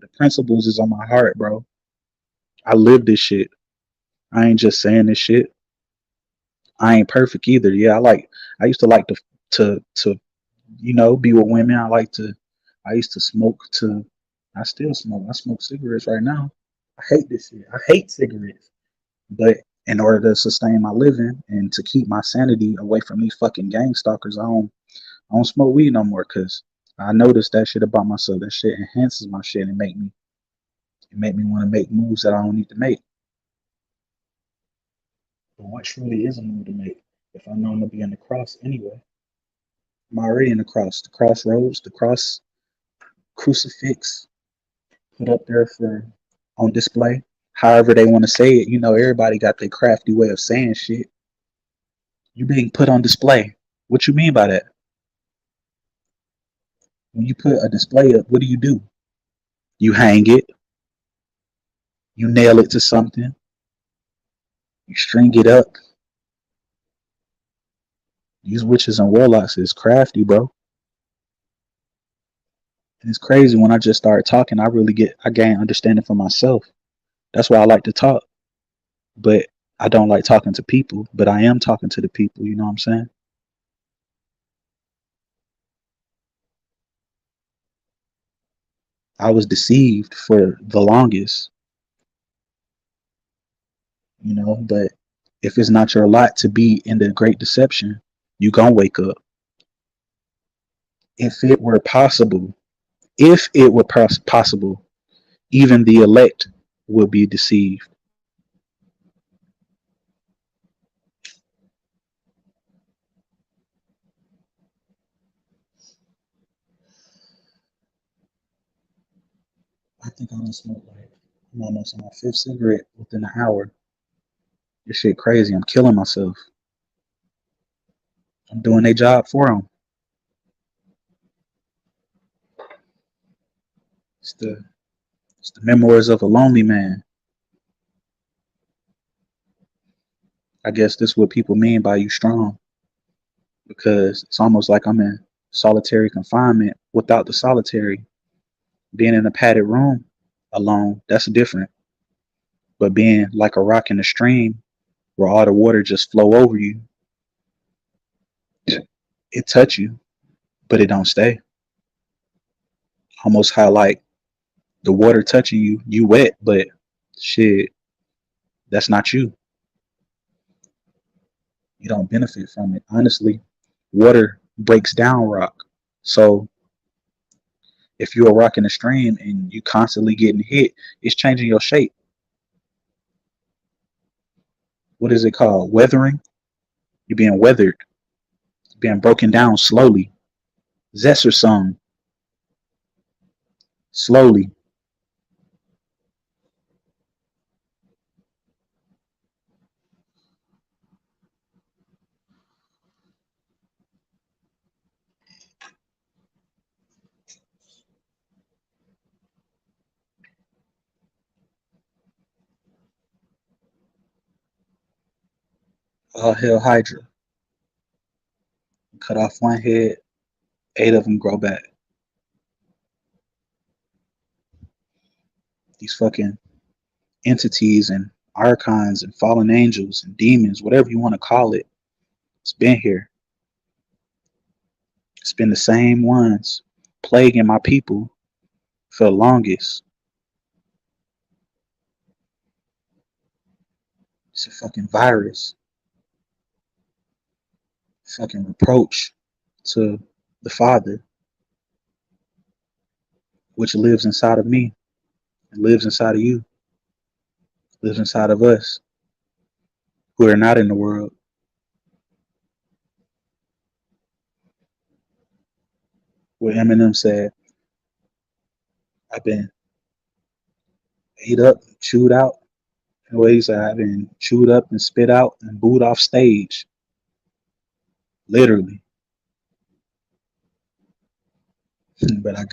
the principles is on my heart, bro. I live this shit. I ain't just saying this shit. I ain't perfect either. Yeah, I used to like to be with women. I used to smoke to I still smoke. I smoke cigarettes right now. I hate this shit. I hate cigarettes. But in order to sustain my living and to keep my sanity away from these fucking gang stalkers, I don't smoke weed no more because I noticed that shit about myself. That shit enhances my shit and make me want to make moves that I don't need to make. But what truly is a move to make if I know I'm gonna be in the cross anyway? I'm already in the crossroads, the cross crucifix put up there for on display. However they want to say it, everybody got their crafty way of saying shit. You being put on display. What you mean by that? When you put a display up, what do? You hang it, you nail it to something, you string it up. These witches and warlocks is crafty, bro. And it's crazy when I just start talking, I gain understanding for myself. That's why I like to talk. But I don't like talking to people, but I am talking to the people, you know what I'm saying? I was deceived for the longest, but if it's not your lot to be in the great deception, you gonna wake up. If it were possible, if it were possible, even the elect would be deceived. I think I'm gonna smoke like I'm almost on my fifth cigarette within an hour. This shit crazy. I'm killing myself. I'm doing their job for them. It's the it's the memoirs of a lonely man. I guess this is what people mean by you strong, because it's almost like I'm in solitary confinement without the solitary. Being in a padded room alone, that's different. But being like a rock in a stream where all the water just flow over you, it touch you, but it don't stay. Almost how like the water touching you, you wet, but shit, that's not you. You don't benefit from it. Honestly, water breaks down rock. So if you're a rock in a stream and you constantly getting hit, it's changing your shape. What is it called? Weathering? You're being weathered, being broken down slowly. Zesser song, slowly. All hell Hydra. Cut off one head, 8 of them grow back. These fucking entities and archons and fallen angels and demons, whatever you want to call it, it's been here. It's been the same ones plaguing my people for the longest. It's a fucking virus, fucking reproach to the Father, which lives inside of me, and lives inside of you, lives inside of us who are not in the world. What Eminem said, I've been ate up, chewed out. And what he said, I've been chewed up and spit out and booed off stage, literally. But I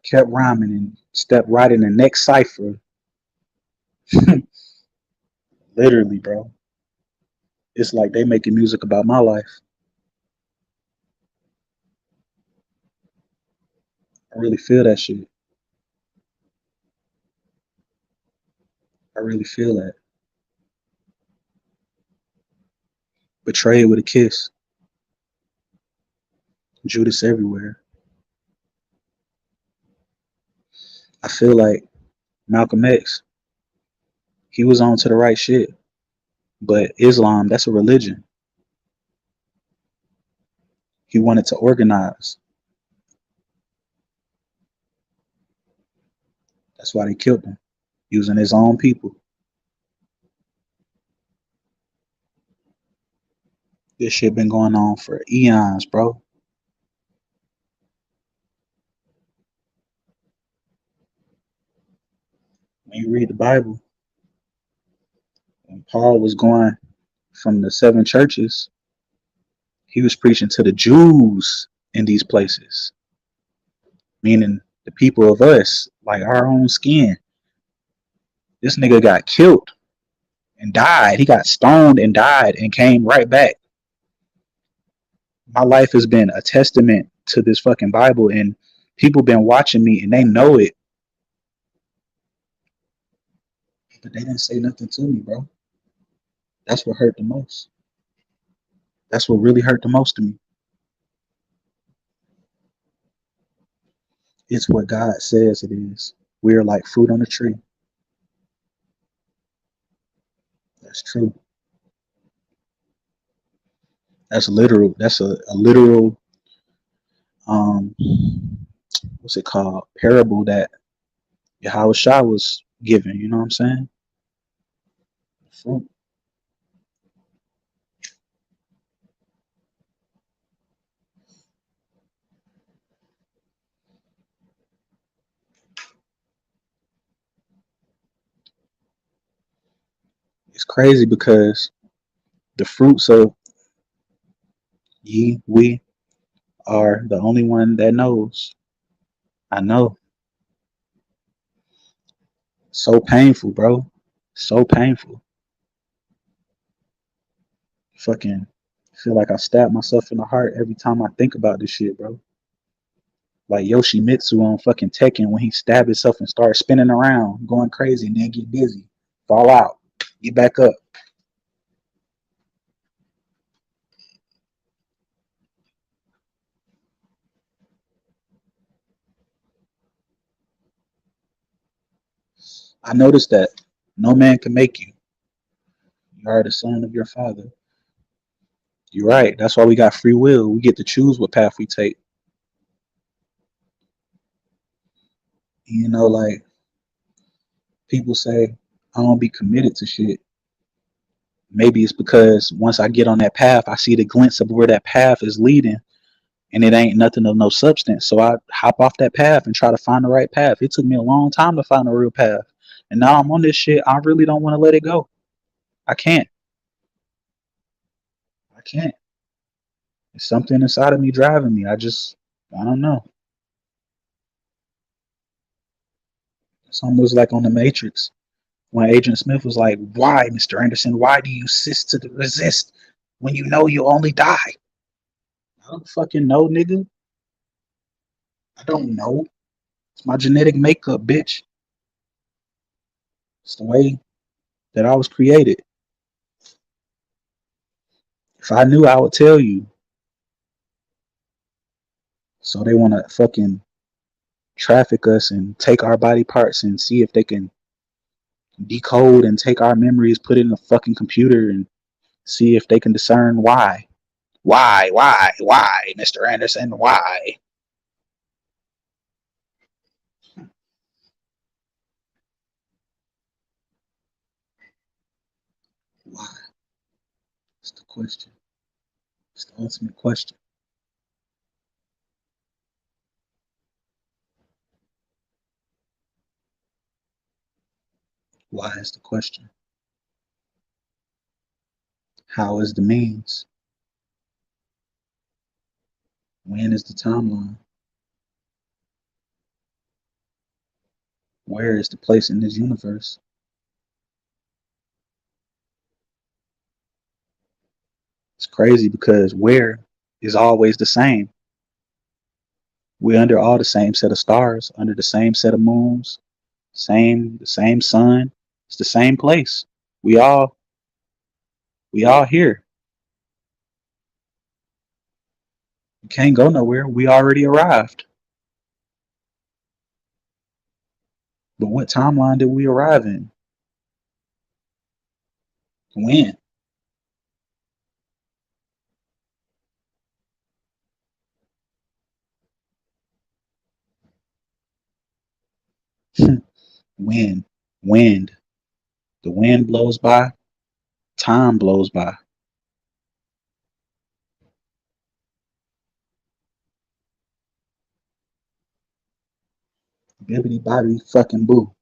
kept rhyming and stepped right in the next cipher, literally, bro. It's like they making music about my life. I really feel that shit. I really feel that. Betrayed with a kiss. Judas everywhere. I feel like Malcolm X, he was on to the right shit. But Islam, that's a religion. He wanted to organize. That's why they killed him, using his own people. This shit been going on for eons, bro. When you read the Bible, when Paul was going from the 7 churches, he was preaching to the Jews in these places, meaning the people of us, like our own skin. This nigga got killed and died. He got stoned and died and came right back. My life has been a testament to this fucking Bible, and people been watching me and they know it, but they didn't say nothing to me, bro. That's what hurt the most. That's what really hurt the most to me. It's what God says it is. We are like fruit on a tree. That's true. That's literal. That's a literal um what's it called? Parable that Yahweh Shah was given, you know what I'm saying? Fruit. It's crazy because the fruits of ye, we are the only one that knows. I know. So painful, bro. So painful. Fucking feel like I stab myself in the heart every time I think about this shit, bro. Like Yoshimitsu on fucking Tekken when he stabbed himself and started spinning around, going crazy, and then get dizzy, fall out, get back up. I noticed that no man can make you. You are the son of your father. You're right. That's why we got free will. We get to choose what path we take. You know, like people say, I don't be committed to shit. Maybe it's because once I get on that path, I see the glimpse of where that path is leading, and it ain't nothing of no substance. So I hop off that path and try to find the right path. It took me a long time to find the real path. And now I'm on this shit. I really don't want to let it go. I can't. I can't. It's something inside of me driving me. I don't know. It's almost like on the Matrix. When Agent Smith was like, "Why, Mr. Anderson? Why do you resist when you know you only die?" I don't fucking know, nigga. I don't know. It's my genetic makeup, bitch. It's the way that I was created. If I knew, I would tell you. So they want to fucking traffic us and take our body parts and see if they can decode and take our memories, put it in a fucking computer and see if they can discern why. Why, Mr. Anderson? Why? Why? It's the question. It's the ultimate question. Why is the question? How is the means? When is the timeline? Where is the place in this universe? It's crazy because where is always the same. We're under all the same set of stars, under the same set of moons, the same sun. It's the same place. We all we all here. We can't go nowhere. We already arrived. But what timeline did we arrive in? When? When? Wind. The wind blows by, time blows by. Bibbity bobbity fucking boo.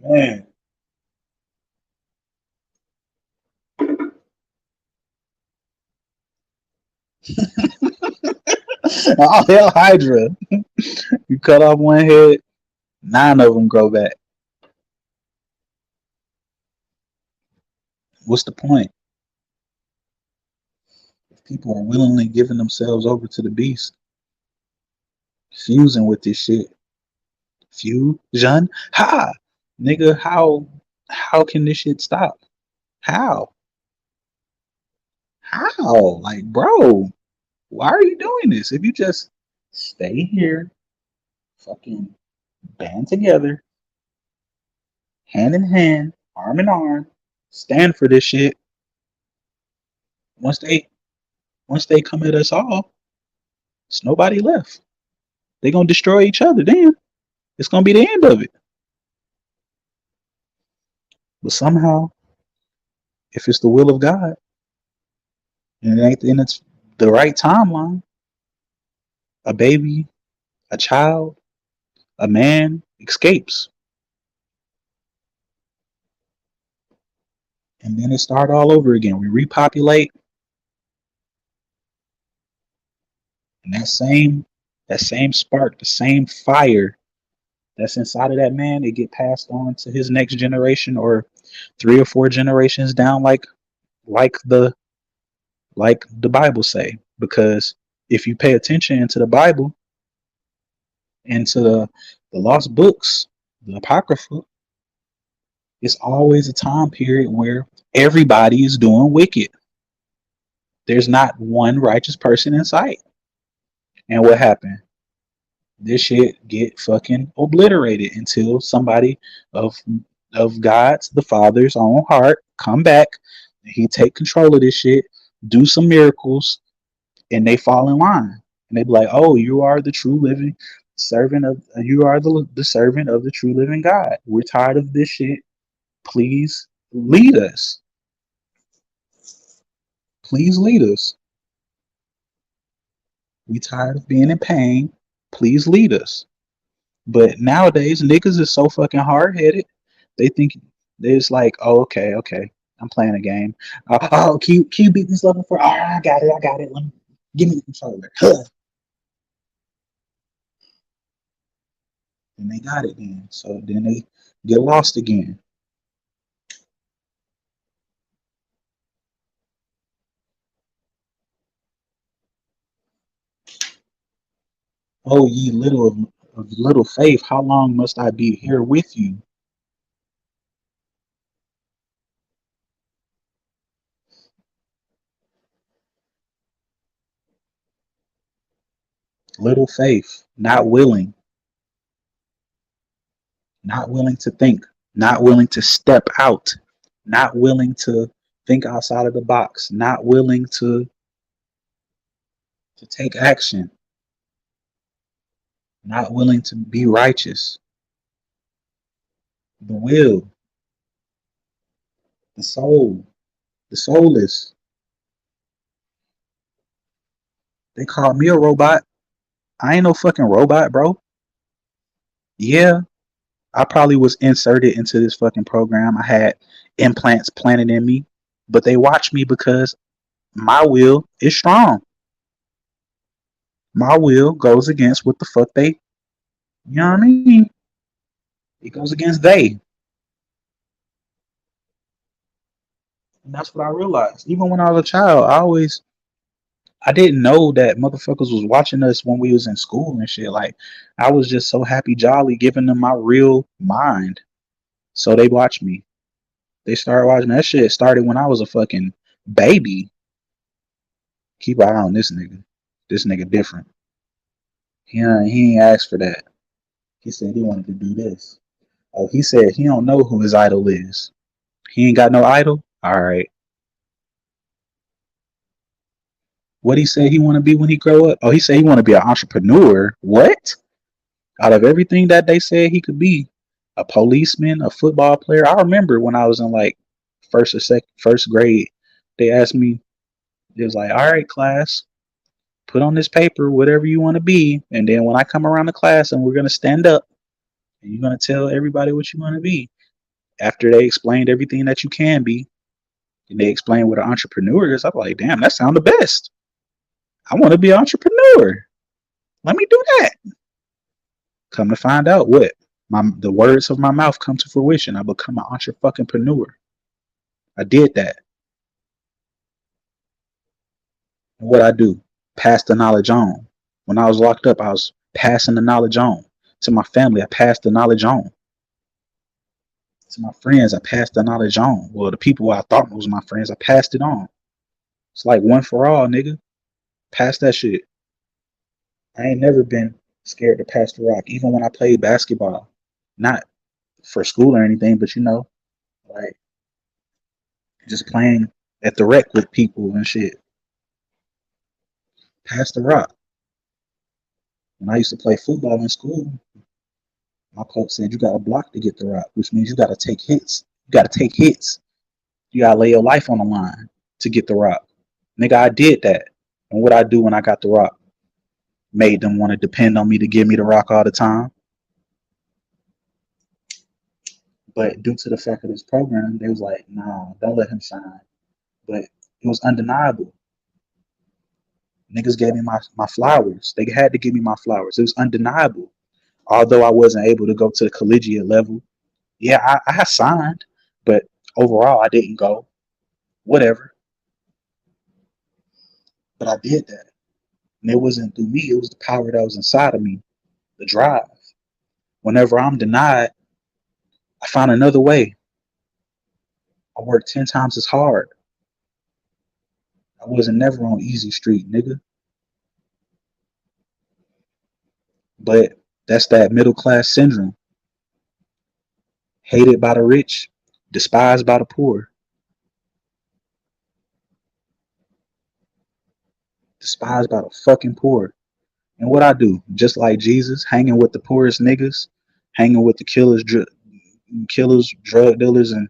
Man. Oh hell Hydra. You cut off one head, 9 of them grow back. What's the point? If people are willingly giving themselves over to the beast, fusing with this shit. Fusion? Ha! Nigga, how can this shit stop? How? How? Like, bro, why are you doing this? If you just stay here, fucking band together, hand in hand, arm in arm, stand for this shit. Once they once they come at us all, it's nobody left. They gonna destroy each other. Then it's gonna be the end of it. But somehow, if it's the will of God and it ain't in it's the right timeline, a baby, a child, a man escapes, and then it start all over again. We repopulate, and that same spark, the same fire that's inside of that man, it get passed on to his next generation or 3 or 4 generations down, like the like the Bible say. Because if you pay attention into the Bible, into the lost books, the Apocrypha, it's always a time period where everybody is doing wicked. There's not one righteous person in sight. And what happened? This shit get fucking obliterated until somebody of God's the Father's own heart come back. He take control of this shit, do some miracles, and they fall in line. And they be like, "Oh, you are the true living servant of you are the servant of the true living God. We're tired of this shit. Please lead us. Please lead us. We tired of being in pain. Please lead us." But nowadays, niggas is so fucking hard headed. They think it's like, oh, okay, I'm playing a game. Oh, can you beat this level for? Oh, I got it. Give me the controller. and they got it then. So then they get lost again. Oh, ye of little faith, how long must I be here with you? Little faith, not willing to think, not willing to step out, not willing to think outside of the box, not willing to take action, not willing to be righteous. The will, the soul, the soulless. They call me a robot. I ain't no fucking robot, bro. Yeah, I probably was inserted into this fucking program. I had implants planted in me, but they watch me because my will is strong. My will goes against what the fuck they, you know what I mean? It goes against they. And that's what I realized. Even when I was a child, I didn't know that motherfuckers was watching us when we was in school and shit. Like I was just so happy jolly giving them my real mind. So they watched me. They started watching that shit started when I was a fucking baby. Keep an eye on this nigga. This nigga different. He ain't asked for that. He said he wanted to do this. Oh, he said he don't know who his idol is. He ain't got no idol? Alright. What he said he want to be when he grow up? Oh, he said he want to be an entrepreneur. What? Out of everything that they said he could be, a policeman, a football player. I remember when I was in like first grade, they asked me, it was like, all right, class, put on this paper whatever you want to be, and then when I come around the class and we're gonna stand up and you're gonna tell everybody what you want to be. After they explained everything that you can be, and they explained what an entrepreneur is, I'm like, damn, that sounds the best. I want to be an entrepreneur. Let me do that. Come to find out what? The words of my mouth come to fruition. I become an entrepreneur. I did that. And what I do? Pass the knowledge on. When I was locked up, I was passing the knowledge on. To my family, I passed the knowledge on. To my friends, I passed the knowledge on. Well, the people I thought was my friends, I passed it on. It's like one for all, nigga. Pass that shit. I ain't never been scared to pass the rock, even when I played basketball. Not for school or anything, but like just playing at the rec with people and shit. Pass the rock. When I used to play football in school, my coach said you got to block to get the rock, which means you got to take hits. You got to take hits. You got to lay your life on the line to get the rock. Nigga, I did that. And what I do when I got the rock made them want to depend on me to give me the rock all the time. But due to the fact of this program, they was like, nah, don't let him shine. But it was undeniable. Niggas gave me my flowers. They had to give me my flowers. It was undeniable. Although I wasn't able to go to the collegiate level. Yeah, I had signed, but overall I didn't go. Whatever. But I did that. And it wasn't through me, it was the power that was inside of me, the drive. Whenever I'm denied, I find another way. I worked 10 times as hard. I wasn't never on easy street, nigga. But that's that middle class syndrome. Hated by the rich, despised by the poor. Despised by the fucking poor. And what I do, just like Jesus, hanging with the poorest niggas, hanging with the killers, drug dealers, and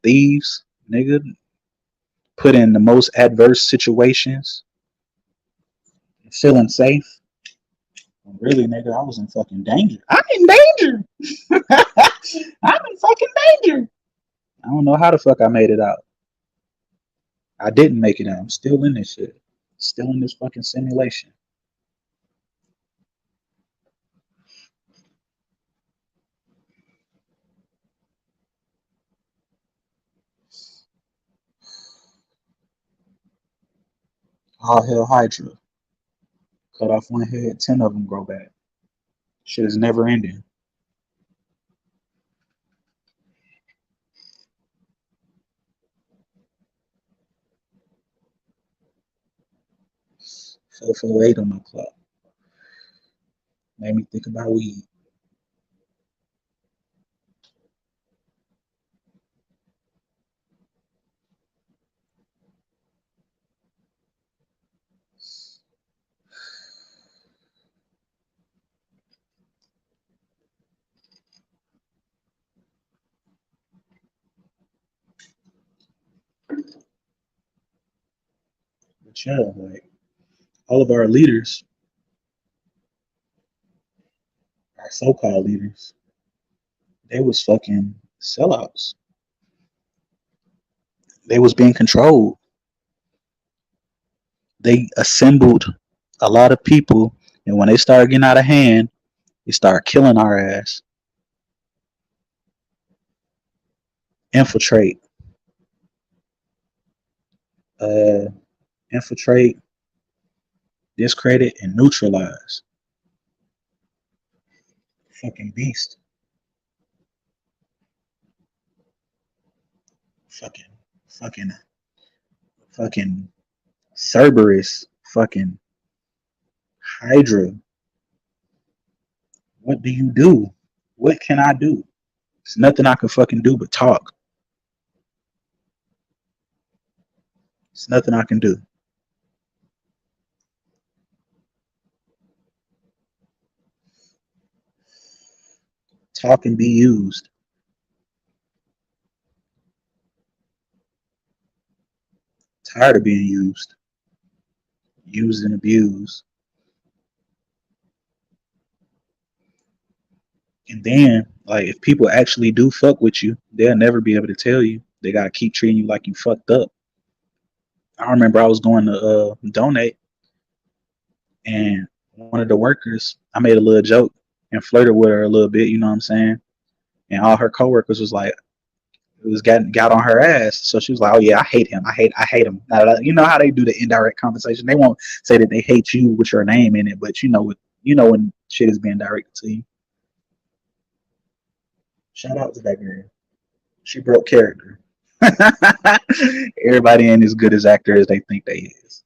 thieves, nigga, put in the most adverse situations, feeling safe. Really, nigga, I was in fucking danger. I'm in danger. I'm in fucking danger. I don't know how the fuck I made it out. I didn't make it out. I'm still in this shit. Still in this fucking simulation. All hell Hydra. Cut off one head, 10 of them grow back. Shit is never ending. Four eight on my clock. Made me think about weed. But yeah, like all of our leaders, our so-called leaders, they was fucking sellouts. They was being controlled. They assembled a lot of people, and when they started getting out of hand, they started killing our ass. Infiltrate, uh, infiltrate, discredit, and neutralize. Fucking beast. Fucking, fucking, fucking Cerberus. Fucking Hydra. What do you do? What can I do? There's nothing I can fucking do but talk. There's nothing I can do. Talk and be used. Tired of being used. Used and abused. And then, like, if people actually do fuck with you, they'll never be able to tell you. They gotta keep treating you like you fucked up. I remember I was going to donate, and one of the workers, I made a little joke and flirted with her a little bit. You know what I'm saying? And all her coworkers was like, it was got on her ass. So she was like, "Oh yeah, I hate him. I hate him." Now, you know how they do the indirect conversation. They won't say that they hate you with your name in it, but you know when shit is being directed to you. Shout out to that girl. She broke character. Everybody ain't as good as actor as they think they is.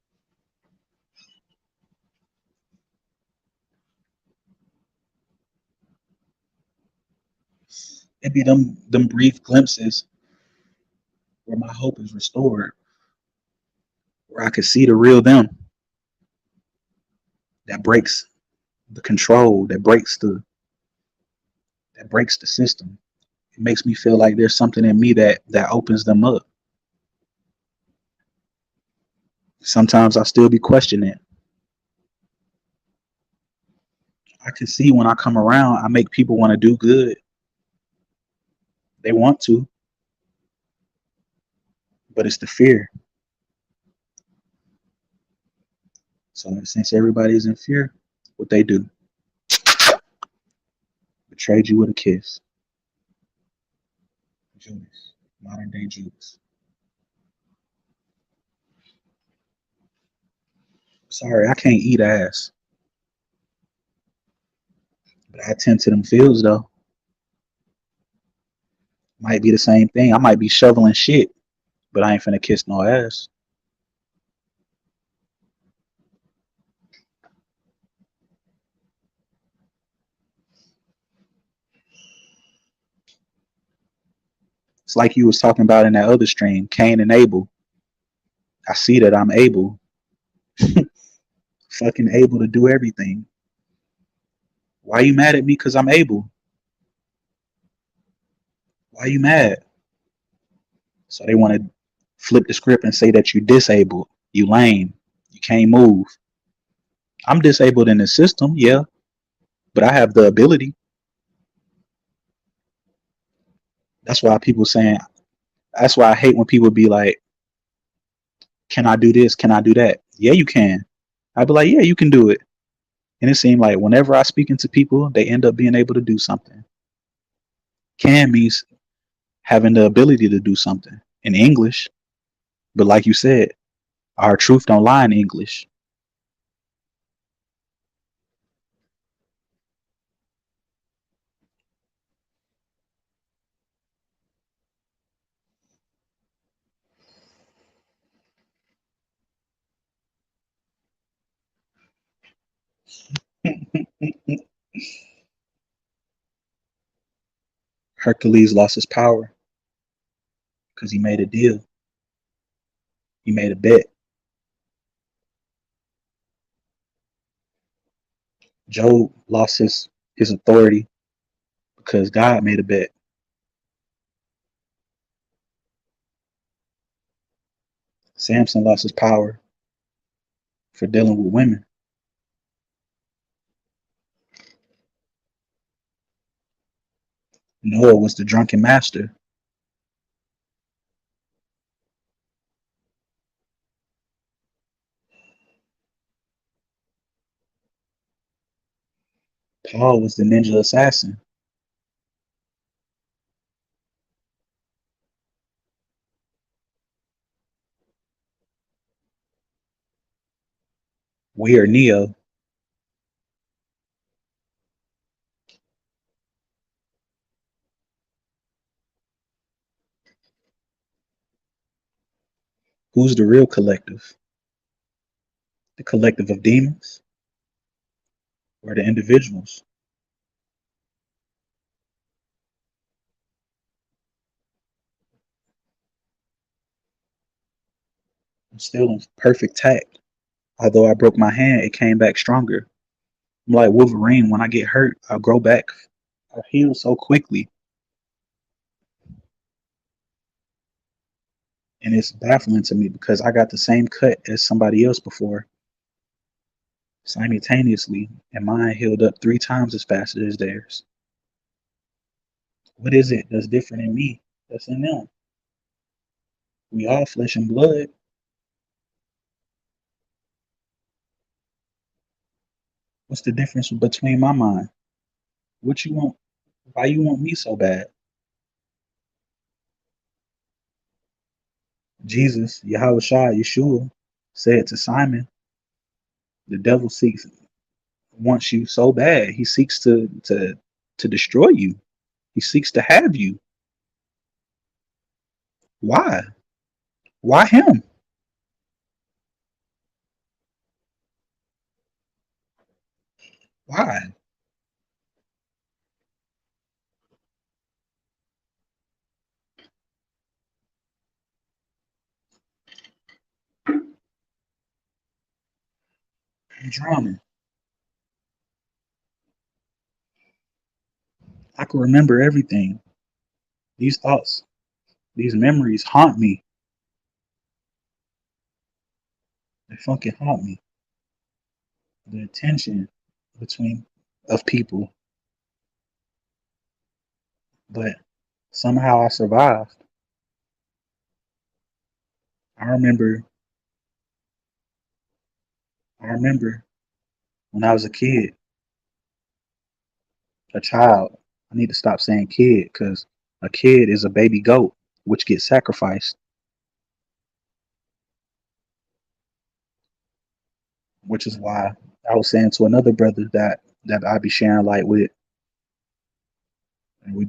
It be them brief glimpses where my hope is restored, where I can see the real them that breaks the control, that breaks the system. It makes me feel like there's something in me that opens them up. Sometimes I still be questioning it. I can see when I come around, I make people want to do good. They want to, but it's the fear. So since everybody's in fear, what they do? Betrayed you with a kiss. Judas, modern day Judas. Sorry, I can't eat ass, but I tend to them fields though. Might be the same thing. I might be shoveling shit, but I ain't finna kiss no ass. It's like you was talking about in that other stream, Cain and Abel. I see that I'm able, fucking able to do everything. Why you mad at me? Cause I'm able. Why you mad? So they want to flip the script and say that you disabled, you lame, you can't move. I'm disabled in the system, yeah, but I have the ability. That's why people saying. That's why I hate when people be like, "Can I do this? Can I do that?" Yeah, you can. I'd be like, "Yeah, you can do it." And it seemed like whenever I speak into people, they end up being able to do something. Can means having the ability to do something in English, but like you said, Our truth don't lie in English. Hercules lost his power because he made a deal. He made a bet. Job lost his authority because God made a bet. Samson lost his power for dealing with women. Noah was the drunken master. Paul was the ninja assassin. We are Neo. Who's the real collective? The collective of demons or the individuals? I'm still in perfect tact. Although I broke my hand, it came back stronger. I'm like Wolverine. When I get hurt, I grow back. I heal so quickly. And it's baffling to me because I got the same cut as somebody else before simultaneously, and mine healed up 3 times as fast as theirs. What is it that's different in me that's in them? We all flesh and blood. What's the difference between my mind? What you want? Why you want me so bad? Jesus, Yahweh Shai, Yeshua, said to Simon, the devil wants you so bad. He seeks to destroy you. He seeks to have you. Why? Why him? Why? I'm drowning. I can remember everything. These thoughts, these memories haunt me. They fucking haunt me. The attention between of people, but somehow I survived. I remember. I remember when I was a kid, a child. I need to stop saying kid because a kid is a baby goat which gets sacrificed, which is why I was saying to another brother that I be sharing light with, and we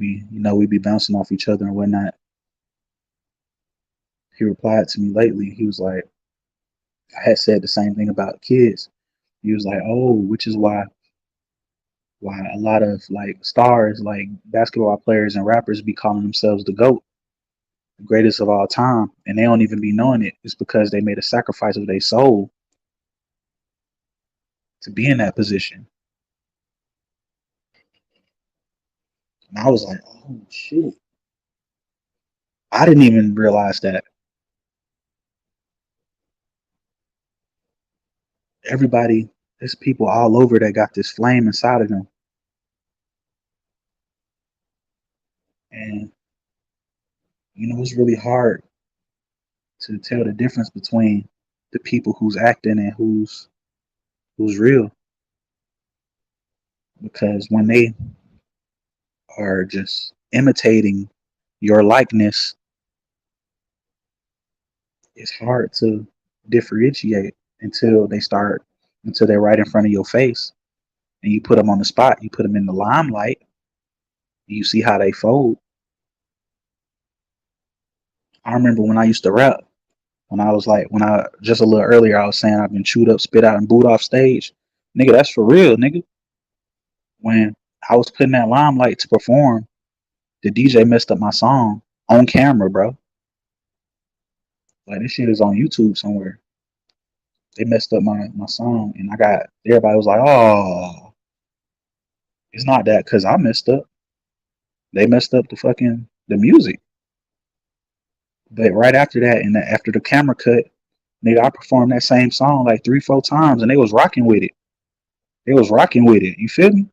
be bouncing off each other and whatnot. He replied to me lately. He was like, I had said the same thing about kids. He was like, oh, which is why a lot of like stars, like basketball players and rappers, be calling themselves the GOAT, the greatest of all time, and they don't even be knowing it. It's because they made a sacrifice of their soul to be in that position. And I was like, oh shit. I didn't even realize that everybody, there's people all over that got this flame inside of them. And it's really hard to tell the difference between the people who's acting and who's real. Because when they are just imitating your likeness, it's hard to differentiate until until they're right in front of your face, and you put them on the spot. You put them in the limelight. You see how they fold. I remember when I used to rap. When I was like, when I just a little earlier, I was saying I've been chewed up, spit out, and booed off stage. Nigga, that's for real, nigga. When I was putting that limelight to perform, the DJ messed up my song on camera, bro. Like this shit is on YouTube somewhere. They messed up my song, and I got everybody was like, "Oh, it's not that because I messed up. They messed up the music." But right after that, and after the camera cut, nigga, I performed that same song like 3, 4 times, and they was rocking with it. They was rocking with it. You feel me?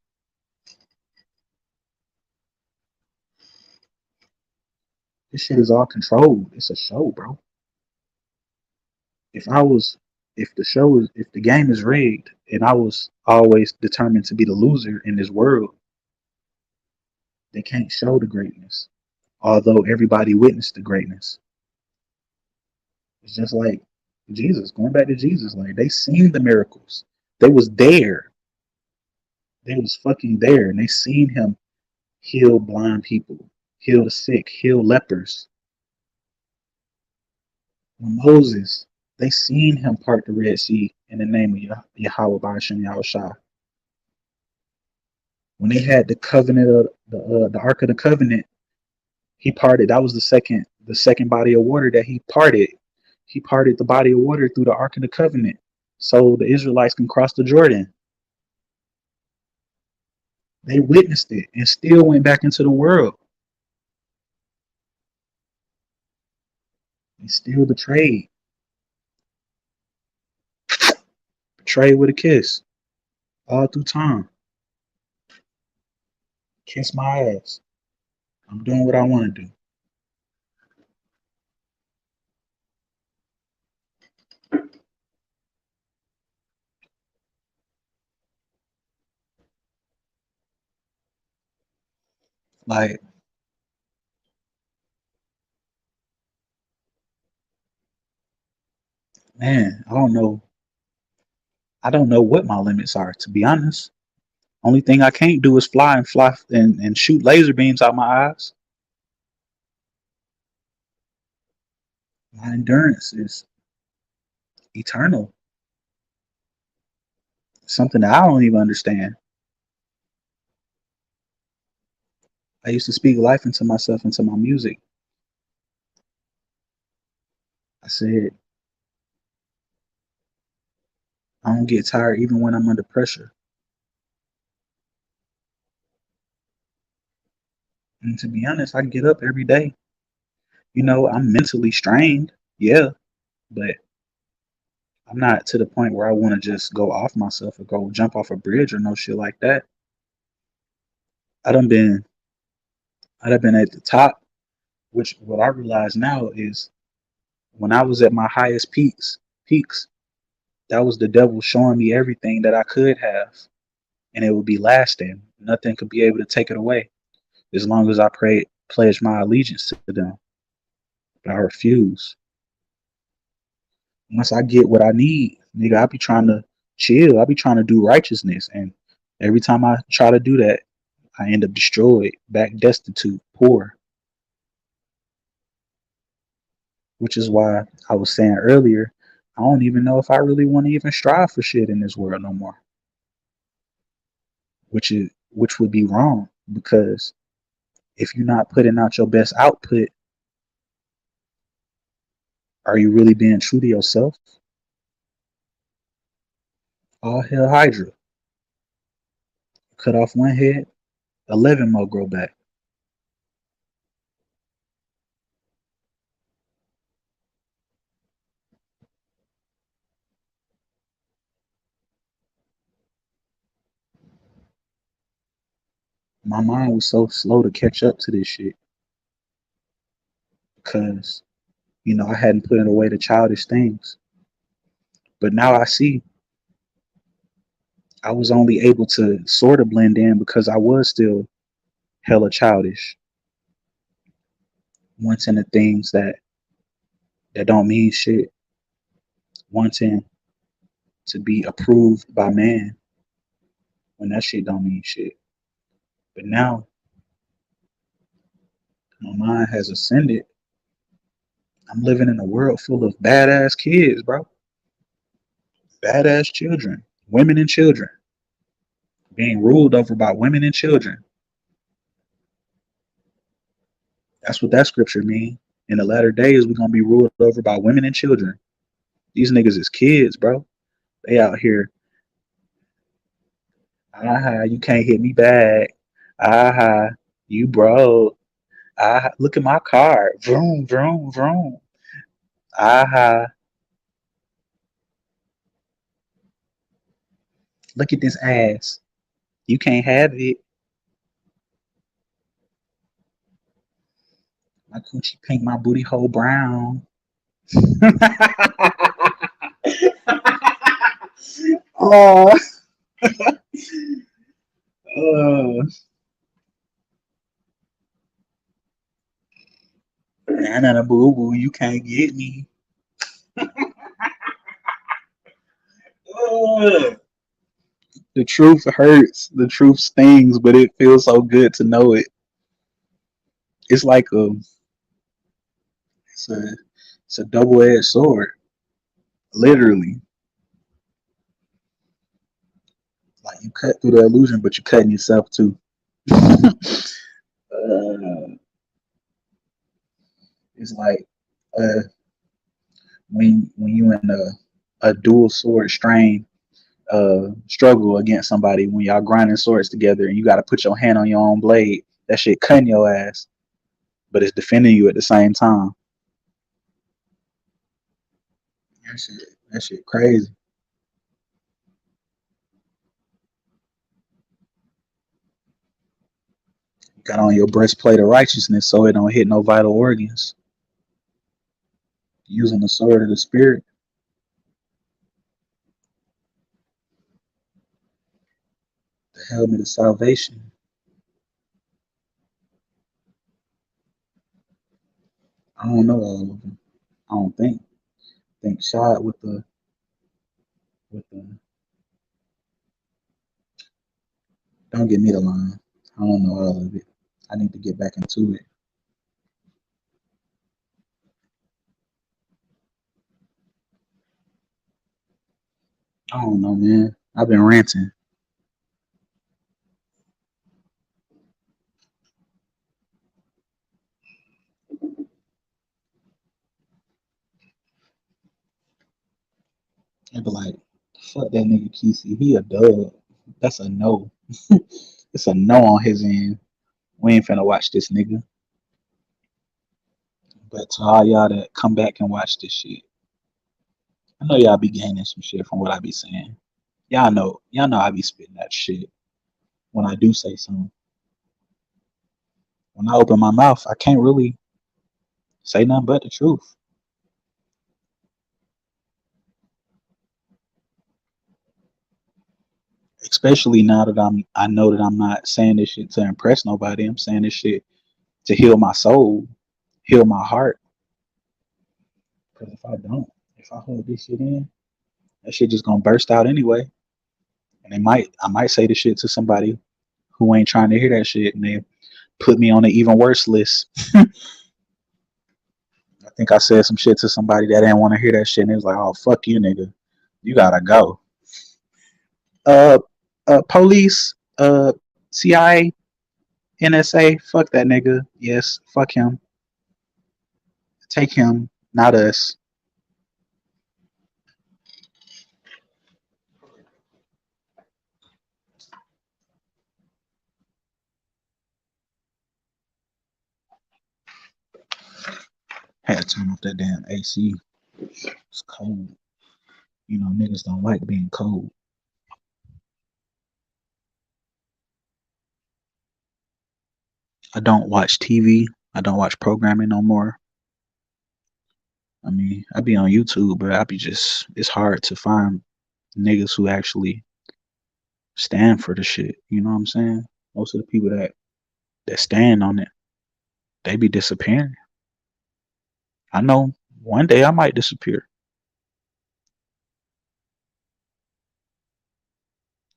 This shit is all controlled. It's a show, bro. If I was, if the game is rigged, and I was always determined to be the loser in this world, they can't show the greatness. Although everybody witnessed the greatness. It's just like Jesus, going back to Jesus, like they seen the miracles. They was there. They was fucking there, and they seen him heal blind people, heal the sick, heal lepers. When Moses, they seen him part the Red Sea in the name of Yahweh Ba'ashem Yahushua. When they had the covenant of the Ark of the Covenant, he parted. That was the second body of water that he parted. He parted the body of water through the Ark of the Covenant, so the Israelites can cross the Jordan. They witnessed it and still went back into the world. They still betrayed with a kiss, all through time. Kiss my ass. I'm doing what I want to do. Like, man, I don't know. I don't know what my limits are, to be honest. Only thing I can't do is fly and shoot laser beams out my eyes. My endurance is eternal. Something that I don't even understand. I used to speak life into myself, into my music. I said, I don't get tired even when I'm under pressure. And to be honest, I get up every day. I'm mentally strained, yeah, but I'm not to the point where I want to just go off myself or go jump off a bridge or no shit like that. I done been I done been at the top, which what I realize now is when I was at my highest peaks, that was the devil showing me everything that I could have, and it would be lasting. Nothing could be able to take it away as long as I pledge my allegiance to them. But I refuse. Once I get what I need, nigga, I be trying to chill. I be trying to do righteousness, and every time I try to do that, I end up destroyed, back destitute, poor. Which is why I was saying earlier, I don't even know if I really want to even strive for shit in this world no more. Which would be wrong, because if you're not putting out your best output, are you really being true to yourself? All hell Hydra. Cut off one head, 11 more grow back. My mind was so slow to catch up to this shit because, I hadn't put away the childish things. But now I see I was only able to sort of blend in because I was still hella childish. Once in the things that don't mean shit, wanting to be approved by man when that shit don't mean shit. But now my mind has ascended. I'm living in a world full of badass kids, bro. Badass children, women and children, being ruled over by women and children. That's what that scripture mean. In the latter days, we're gonna be ruled over by women and children. These niggas is kids, bro. They out here. Aha, you can't hit me back. Aha, you broke. Aha, look at my car. Vroom, vroom, vroom. Aha, look at this ass. You can't have it. My coochie pink, my booty hole brown. Oh, oh, nah, boo boo, you can't get me. Oh. The truth hurts. The truth stings, but it feels so good to know it. It's like it's a, it's a double-edged sword, literally. Like you cut through the illusion, but you're cutting yourself too. It's like uh, when you in a dual sword strain struggle against somebody when y'all grinding swords together and you got to put your hand on your own blade. That shit cutting your ass, but it's defending you at the same time. That shit crazy. You got on your breastplate of righteousness so it don't hit no vital organs. Using the sword of the spirit, the helmet of salvation. I don't know all of them. I don't think. Think shot with the. Don't get me the line. I don't know all of it. I need to get back into it. I don't know, man. I've been ranting. I'd be like, fuck that nigga Kesey. He a dub. That's a no. It's a no on his end. We ain't finna watch this nigga. But to all y'all that come back and watch this shit, I know y'all be gaining some shit from what I be saying. Y'all know I be spitting that shit when I do say something. When I open my mouth, I can't really say nothing but the truth. Especially now that I know that I'm not saying this shit to impress nobody. I'm saying this shit to heal my soul, heal my heart. Because if I hold this shit in, that shit just gonna burst out anyway. And I might say the shit to somebody who ain't trying to hear that shit, and they put me on an even worse list. I think I said some shit to somebody that didn't want to hear that shit, and it was like, "Oh fuck you, nigga, you gotta go." Uh, police, CIA, NSA, fuck that nigga. Yes, fuck him. Take him, not us. Had to turn off that damn AC. It's cold. You know, niggas don't like being cold. I don't watch TV. I don't watch programming no more. I mean, I be on YouTube, but I be just, it's hard to find niggas who actually stand for the shit. You know what I'm saying? Most of the people that stand on it, they be disappearing. I know one day I might disappear.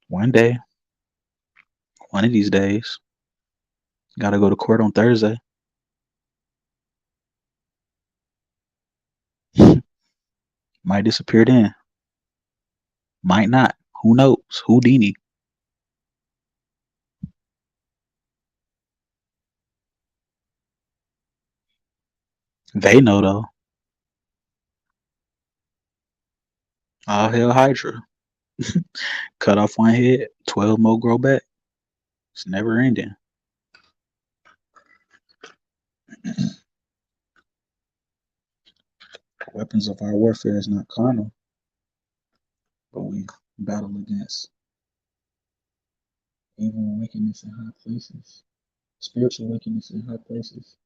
One day, one of these days, gotta go to court on Thursday. Might disappear then. Might not. Who knows? Houdini. They know though. All hell Hydra. Cut off one head, 12 more grow back. It's never ending. Weapons of our warfare is not carnal, but we battle against evil wickedness in high places, spiritual wickedness in high places,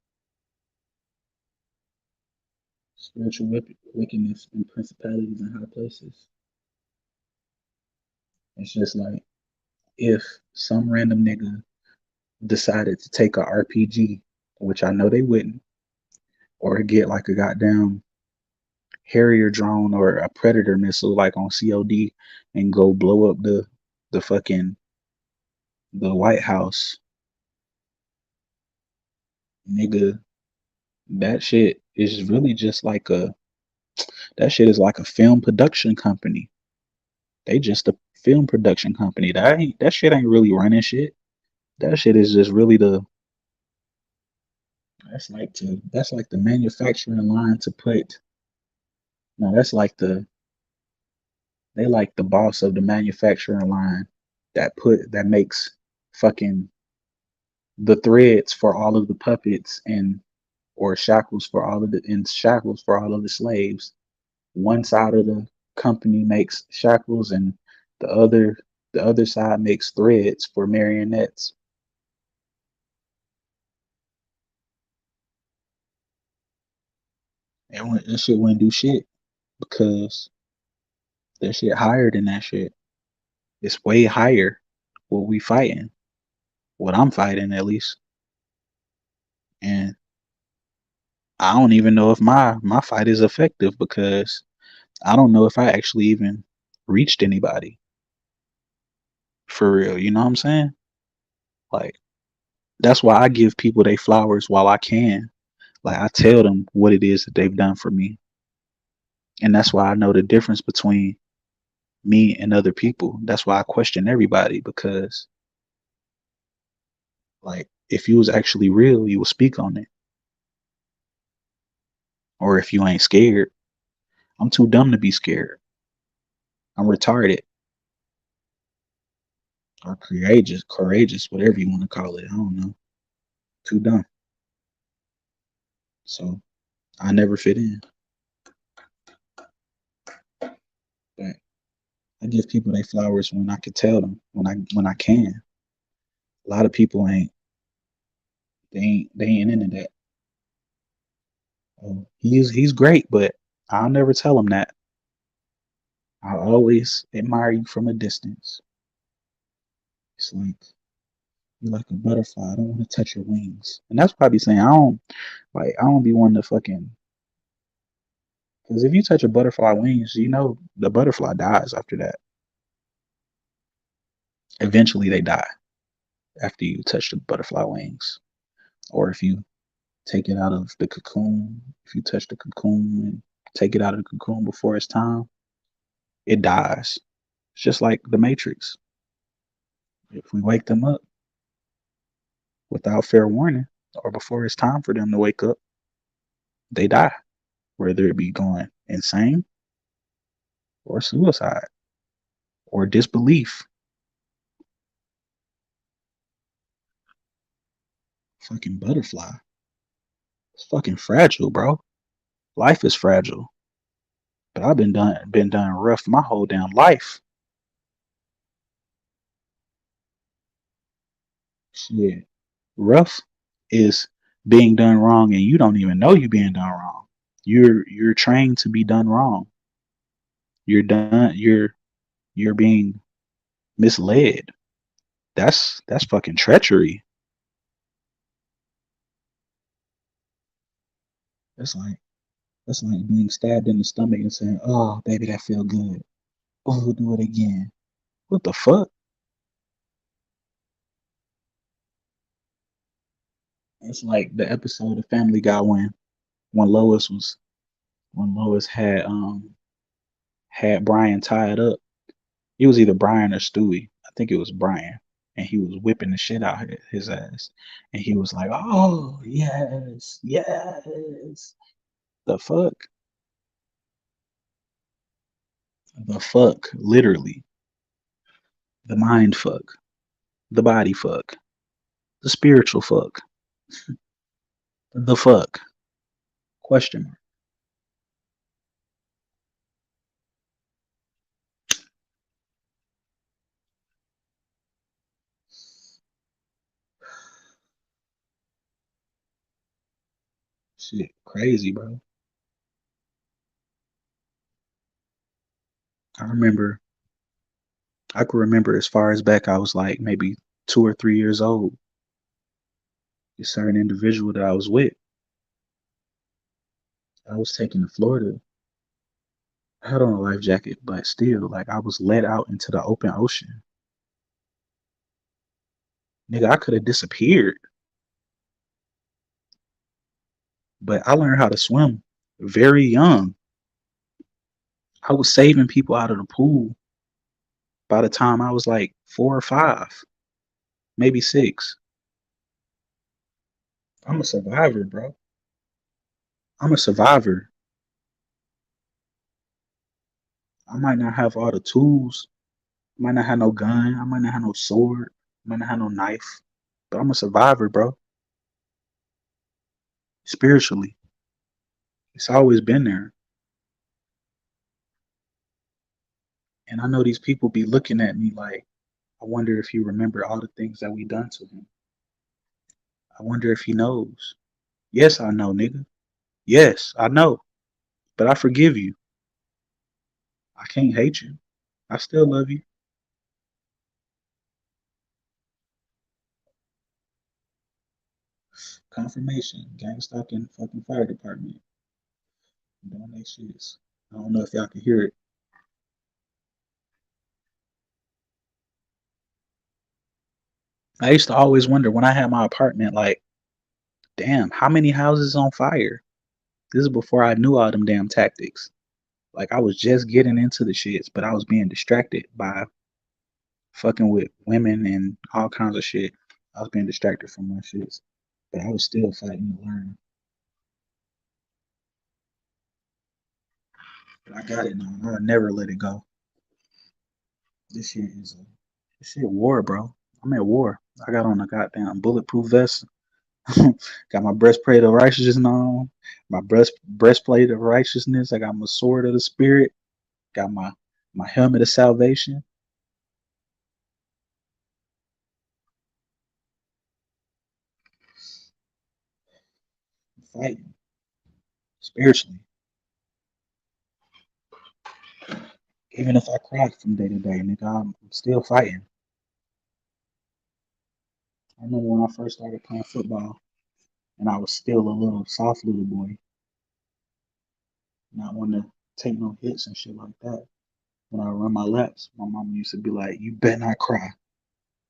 spiritual wickedness and principalities in high places. It's just like if some random nigga decided to take a RPG, which I know they wouldn't, or get like a goddamn Harrier drone or a Predator missile like on COD and go blow up the fucking the White House, nigga, that shit is really just like a that shit is like a film production company. They just a film production company. That shit ain't really running shit. That shit is just really the that's like the manufacturing line to put no, that's like they like the boss of the manufacturing line that makes fucking the threads for all of the puppets and or shackles for all of the and shackles for all of the slaves. One side of the company makes shackles and the other the other side makes threads for marionettes. And that shit wouldn't do shit because that shit higher than that shit. It's way higher what we fighting. What I'm fighting at least. And I don't even know if my fight is effective because I don't know if I actually even reached anybody for real. You know what I'm saying? Like that's why I give people their flowers while I can. Like I tell them what it is that they've done for me. And that's why I know the difference between me and other people. That's why I question everybody because like if you was actually real, you would speak on it. Or if you ain't scared, I'm too dumb to be scared. I'm retarded or courageous, whatever you want to call it. I don't know. Too dumb. So I never fit in. But I give people their flowers when I can tell them, when I can. A lot of people they ain't into that. Oh, he's great, but I'll never tell him that. I'll always admire you from a distance. It's like you're like a butterfly. I don't want to touch your wings. And that's what I be saying. I don't be wanting to fucking because if you touch a butterfly wings, you know the butterfly dies after that. Eventually they die after you touch the butterfly wings. Or if you take it out of the cocoon, if you touch the cocoon and take it out of the cocoon before it's time, it dies. It's just like the Matrix. If we wake them up without fair warning or before it's time for them to wake up, they die, whether it be going insane or suicide or disbelief. Fucking butterfly. It's fucking fragile, bro. Life is fragile. But I've been done rough my whole damn life. Shit. Rough is being done wrong and you don't even know you're being done wrong. You're trained to be done wrong. You're being misled. That's fucking treachery. That's like that's like being stabbed in the stomach and saying, "Oh, baby, that feel good. Oh, we'll do it again." What the fuck? It's like the episode of Family Guy when Lois was when Lois had Brian tied up. It was either Brian or Stewie. I think it was Brian. And he was whipping the shit out of his ass. And he was like, "Oh, yes, yes." The fuck? The fuck, literally. The mind fuck. The body fuck. The spiritual fuck. The fuck. Question mark. Shit, crazy, bro. I remember, I could remember as far as back I was like maybe 2 or 3 years old. A certain individual that I was with, I was taken to Florida. I had on a life jacket, but still, like I was let out into the open ocean. Nigga, I could have disappeared, but I learned how to swim very young. I was saving people out of the pool by the time I was like 4 or 5, maybe 6. I'm a survivor, bro. I'm a survivor. I might not have all the tools. I might not have no gun. I might not have no sword. I might not have no knife. But I'm a survivor, bro. Spiritually. It's always been there. And I know these people be looking at me like, I wonder if you remember all the things that we done to him. I wonder if he knows. Yes, I know, nigga. Yes, I know. But I forgive you. I can't hate you. I still love you. Confirmation. Gangstalking fucking fire department. Doing they shits. I don't know if y'all can hear it. I used to always wonder when I had my apartment, like, damn, how many houses on fire? This is before I knew all them damn tactics. Like I was just getting into the shits, but I was being distracted by fucking with women and all kinds of shit. I was being distracted from my shits, but I was still fighting to learn. But I got it now. I'll never let it go. This shit is a this shit war, bro. I'm at war. I got on a goddamn bulletproof vest. Got my breastplate of righteousness on. My breastplate of righteousness. I got my sword of the spirit. Got my helmet of salvation. I'm fighting spiritually. Even if I cry from day to day, nigga, I'm still fighting. I remember when I first started playing football, and I was still a little soft little boy, not want to take no hits and shit like that. When I run my laps, my mama used to be like, "You better not cry,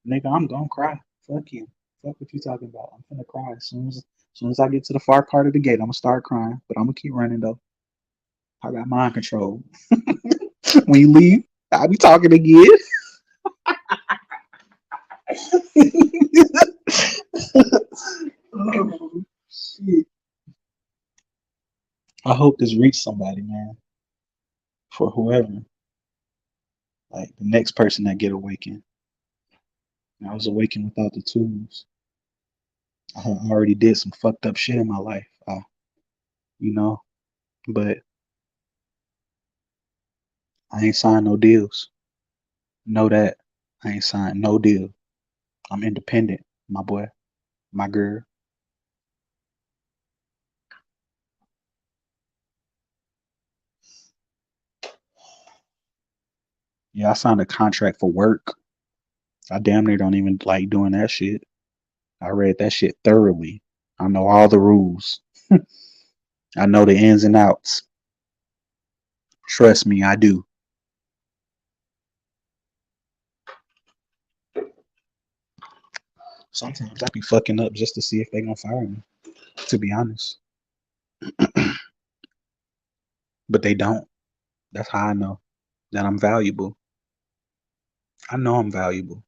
nigga. I'm gonna cry. Fuck you. Fuck what you talking about. I'm gonna cry as soon as I get to the far part of the gate. I'm gonna start crying, but I'm gonna keep running though. I got mind control. When you leave, I'll be talking again." Oh, shit. I hope this reached somebody, man. For whoever, like the next person that get awakened. I was awakened without the tools. I had already did some fucked up shit in my life. You know, but I ain't signed no deals. Know that. I ain't signed no deal. I'm independent, my boy, my girl. Yeah, I signed a contract for work. I damn near don't even like doing that shit. I read that shit thoroughly. I know all the rules. I know the ins and outs. Trust me, I do. Sometimes I be fucking up just to see if they gonna fire me, to be honest. But they don't. That's how I know that I'm valuable. I know I'm valuable.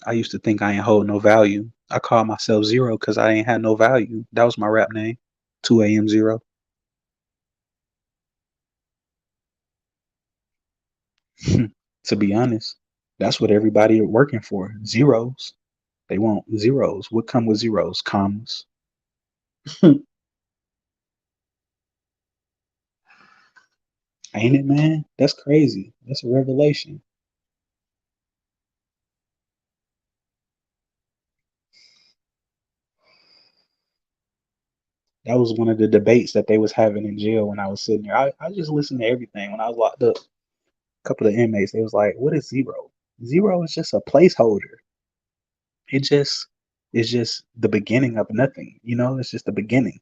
I used to think I ain't hold no value. I called myself Zero because I ain't had no value. That was my rap name. 2 a.m. Zero. To be honest, that's what everybody working for. Zeros. They want zeros. What come with zeros? Commas. Ain't it, man? That's crazy. That's a revelation. That was one of the debates that they was having in jail when I was sitting there. I just listened to everything when I was locked up. A couple of inmates, they was like, "What is zero? Zero is just a placeholder. It just it's just the beginning of nothing. You know, it's just the beginning."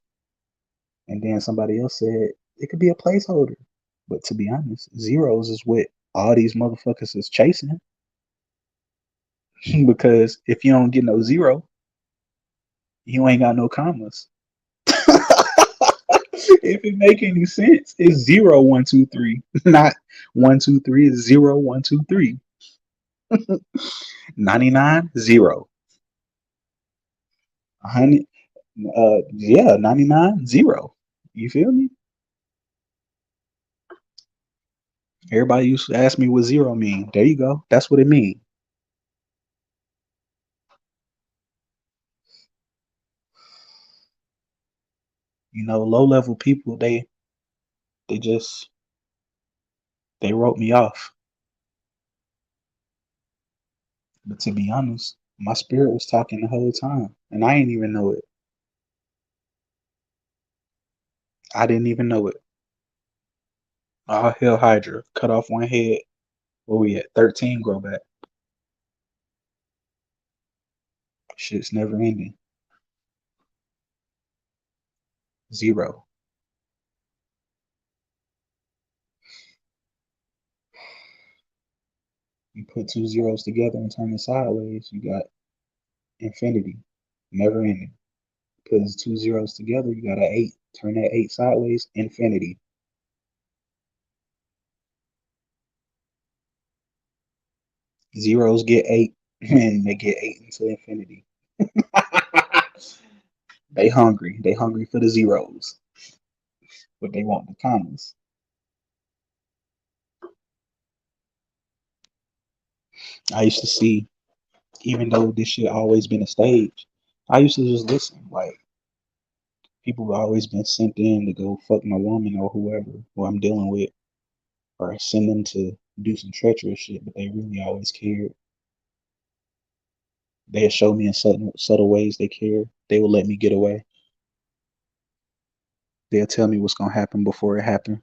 And then somebody else said it could be a placeholder. But to be honest, zeros is what all these motherfuckers is chasing. Because if you don't get no zero, you ain't got no commas. If it make any sense, it's 0 1 2 3, not 1 2 3. It's 0 1 2 3. 99 0. 100. Yeah, 99 0. You feel me? Everybody used to ask me what zero mean. There you go. That's what it mean. You know, low level people, they just they wrote me off. But to be honest, my spirit was talking the whole time, and I didn't even know it. I didn't even know it. All hell Hydra, cut off one head. Where we at? 13 grow back. Shit's never ending. Zero. You put two zeros together and turn it sideways, you got infinity. Never ending. Put two zeros together, you got an eight. Turn that eight sideways, infinity. Zeros get eight, and they get eight into infinity. They hungry. They hungry for the zeros, but they want the commas. I used to see, even though this shit always been a stage, I used to just listen. Like people always been sent in to go fuck my woman or whoever who I'm dealing with, or send them to do some treacherous shit, but they really always cared. They'll show me in subtle ways they care. They will let me get away. They'll tell me what's gonna happen before it happens.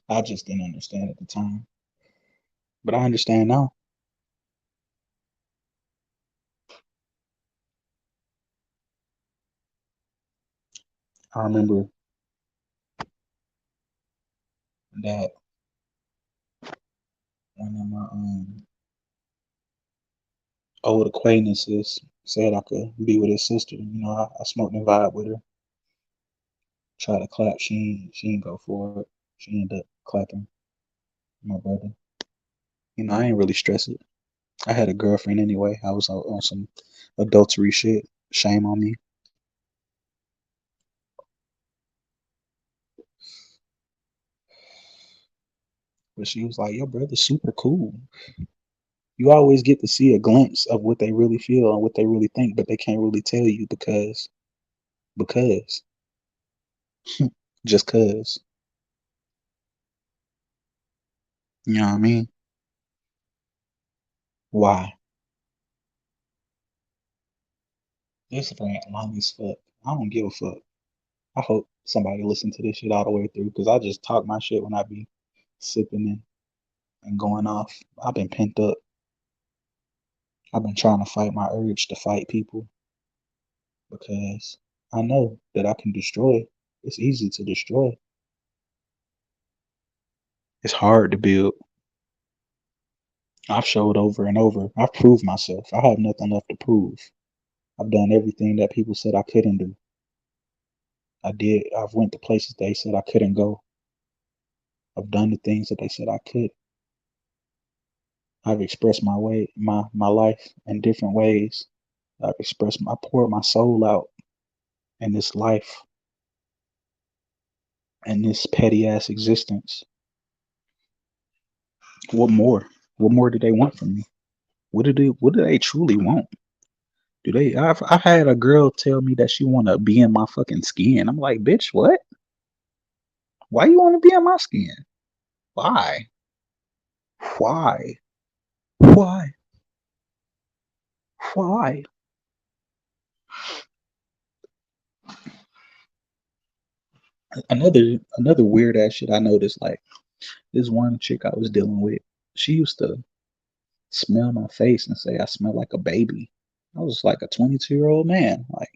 I just didn't understand at the time, but I understand now. I remember that one of my old acquaintances said I could be with his sister. You know, I smoked and vibe with her. Tried to clap. She ain't go for it. She ended up clapping my brother. You know, I ain't really stress it. I had a girlfriend anyway. I was on some adultery shit. Shame on me. But she was like, "Your brother's super cool." You always get to see a glimpse of what they really feel and what they really think, but they can't really tell you because just cause. You know what I mean? Why? This rant long as fuck. I don't give a fuck. I hope somebody listen to this shit all the way through because I just talk my shit when I be sipping and going off. I've been pent up. I've been trying to fight my urge to fight people because I know that I can destroy. It's easy to destroy. It's hard to build. I've showed over and over. I've proved myself. I have nothing left to prove. I've done everything that people said I couldn't do. I did. I've went to places they said I couldn't go. I've done the things that they said I could. I've expressed my life in different ways. I poured my soul out in this life and this petty ass existence. What more? What more do they want from me? What do they truly want? Do they I've had a girl tell me that she wanna be in my fucking skin. I'm like, bitch, what? Why you wanna be in my skin? Why? Why? Why? Why? Another weird ass shit I noticed, like this one chick I was dealing with, she used to smell my face and say I smell like a baby. I was like a 22-year-old man. Like,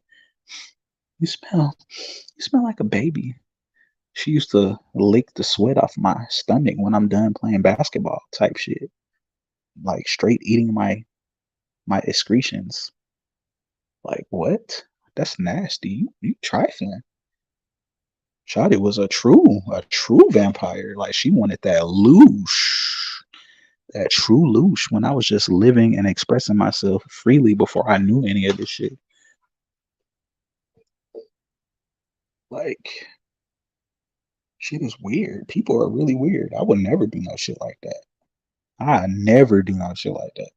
you smell you smell like a baby. She used to lick the sweat off my stomach when I'm done playing basketball type shit. Like straight eating my excretions. Like what? That's nasty. You trifling. Shotty was a true vampire. Like she wanted that true loosh when I was just living and expressing myself freely before I knew any of this shit. Like shit is weird. People are really weird. I would never do no shit like that. I never do no shit like that.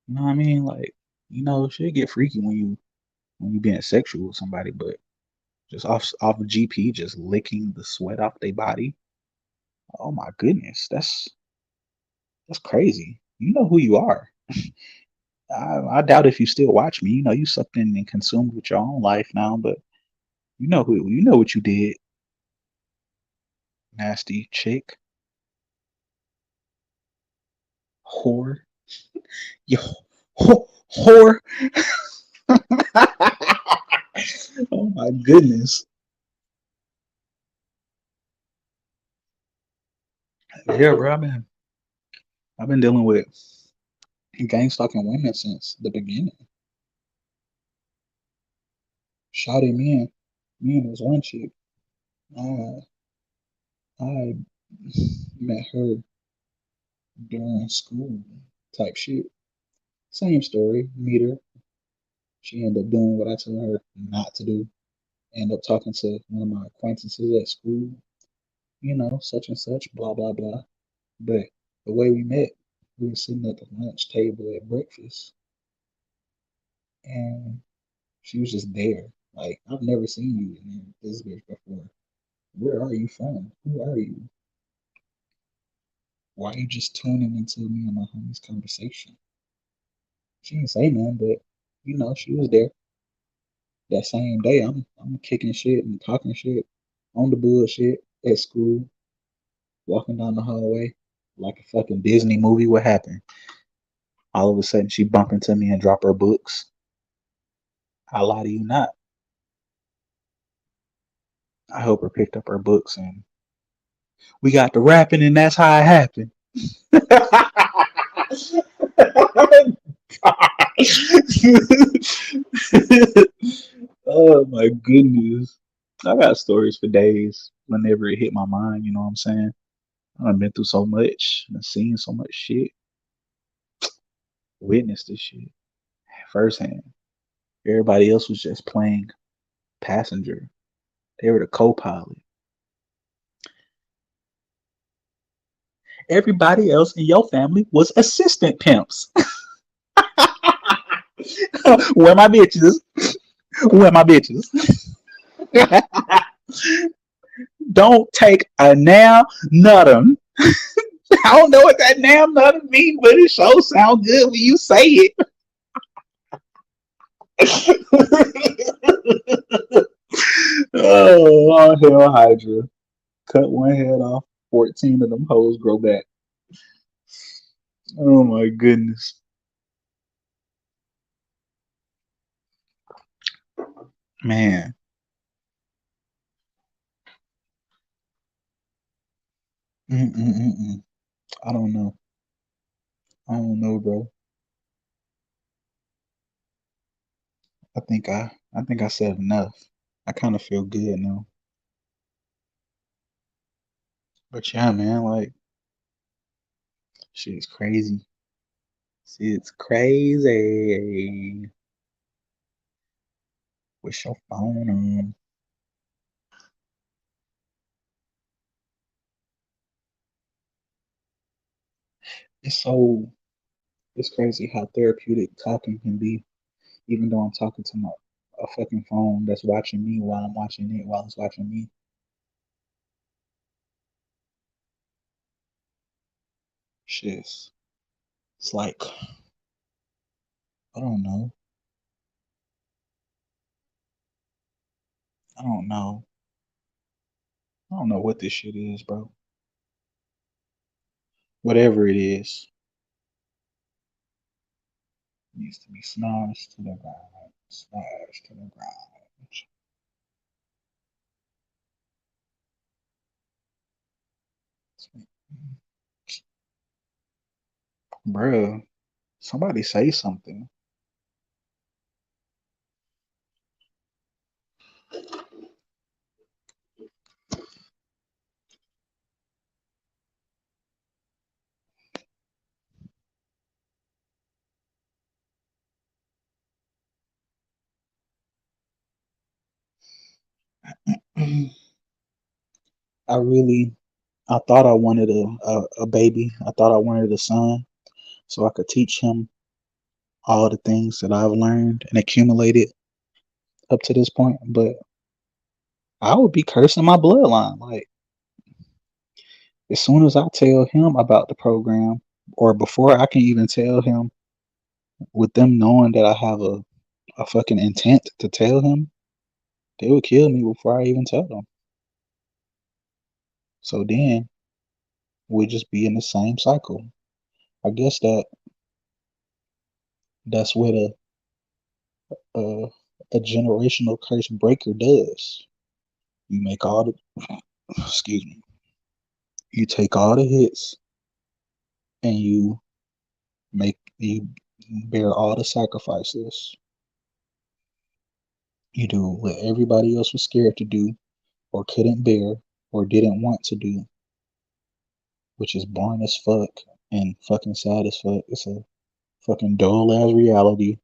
You know what I mean? Like, shit get freaky when you being sexual with somebody, but just off of GP, just licking the sweat off their body. Oh my goodness, that's crazy. You know who you are. I doubt if you still watch me. You sucked in and consumed with your own life now, but you know what you did, nasty chick, whore, you whore. Oh my goodness. Yeah, bro. I've been dealing with gang stalking women since the beginning. Shouted me and this one chick. I I met her during school type shit. Same story. Meet her. She ended up doing what I told her not to do. End up talking to one of my acquaintances at school. Such and such. Blah blah blah. But the way we met, we were sitting at the lunch table at breakfast, and she was just there. Like I've never seen you in this bitch before. Where are you from? Who are you? Why are you just tuning into me and my homie's conversation? She didn't say nothing, but she was there. That same day, I'm kicking shit and talking shit on the bullshit at school, walking down the hallway like a fucking Disney movie. What happened? All of a sudden, she bump into me and drop her books. I lie to you not. I help her picked up her books and we got to rapping, and that's how it happened. Oh my goodness. I got stories for days whenever it hit my mind, you know what I'm saying? I've been through so much and seen so much shit, witnessed this shit firsthand. Everybody else was just playing passenger. They were the co-pilot. Everybody else in your family was assistant pimps. Where my bitches? Where my bitches? Don't take a now nutum. I don't know what that now nutum means, but it sure sounds good when you say it. Oh, hell, Hydra. Cut one head off, 14 of them hoes grow back. Oh my goodness. Man. Mm-mm-mm-mm. I don't know. I don't know, bro. I think I said enough. I kind of feel good now. But yeah, man, like shit's crazy. Shit's crazy. What's your phone on? It's so it's crazy how therapeutic talking can be, even though I'm talking to my a fucking phone that's watching me while I'm watching it while it's watching me. Shit's it's like I don't know. I don't know. I don't know what this shit is, bro. Whatever it is, needs to be smashed to the ground. Smashed to the ground. Bruh, somebody say something. I really, I thought I wanted a baby. I thought I wanted a son so I could teach him all the things that I've learned and accumulated up to this point. But I would be cursing my bloodline. Like, as soon as I tell him about the program, or before I can even tell him, with them knowing that I have a fucking intent to tell him, they would kill me before I even tell them. So then we'd just be in the same cycle. I guess that's what a, a generational curse breaker does. You make all the excuse me, you take all the hits and you bear all the sacrifices. You do what everybody else was scared to do or couldn't bear or didn't want to do, which is boring as fuck and fucking sad as fuck. It's a fucking dull ass reality.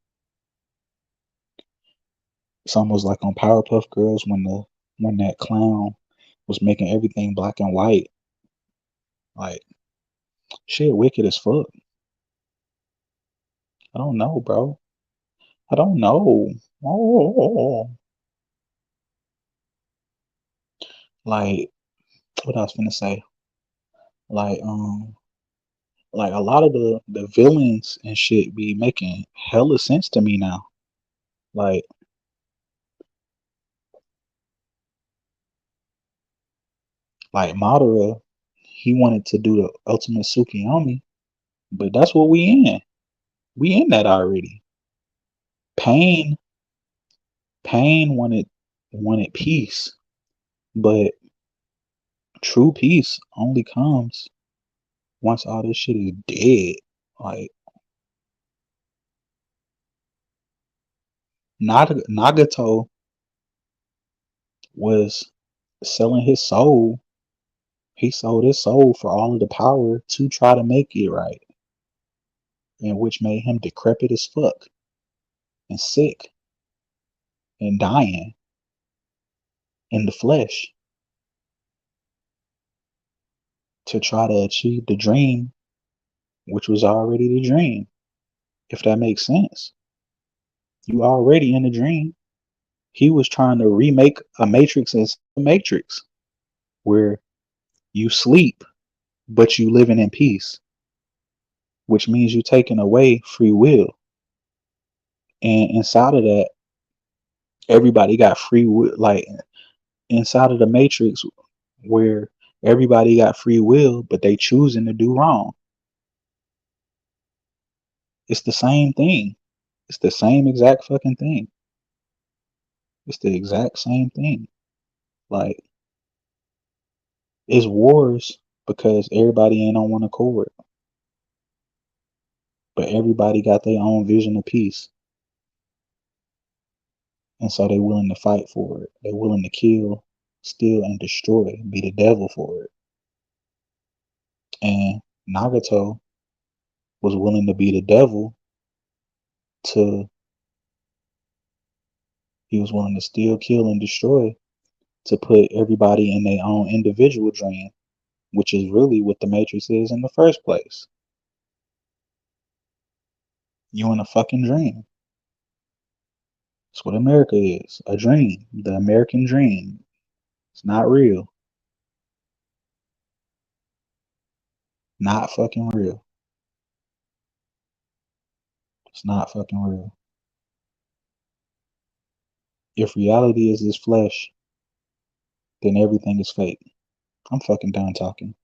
It's almost like on Powerpuff Girls when that clown was making everything black and white. Like shit wicked as fuck. I don't know, bro. I don't know. Oh, like what I was gonna say. Like like a lot of the villains and shit be making hella sense to me now. Like Madara, he wanted to do the ultimate Tsukiyomi, but that's what we in. We in that already. Pain, Pain wanted peace, but true peace only comes once all this shit is dead. Like Nagato was selling his soul. He sold his soul for all of the power to try to make it right, and which made him decrepit as fuck and sick and dying in the flesh to try to achieve the dream, which was already the dream. If that makes sense, you already in the dream. He was trying to remake a Matrix as a Matrix where you sleep, but you living in peace, which means you taking away free will. And inside of that, everybody got free will. Like inside of the Matrix, where everybody got free will, but they choosing to do wrong. It's the same thing. It's the same exact fucking thing. It's the exact same thing. Like it's wars because everybody ain't on one accord. But everybody got their own vision of peace. And so they're willing to fight for it. They're willing to kill, steal, and destroy, be the devil for it. And Nagato was willing to be the devil to, he was willing to steal, kill, and destroy to put everybody in their own individual dream, which is really what the Matrix is in the first place. You in a fucking dream. That's what America is, a dream, the American dream. It's not real. Not fucking real. It's not fucking real. If reality is this flesh, then everything is fake. I'm fucking done talking.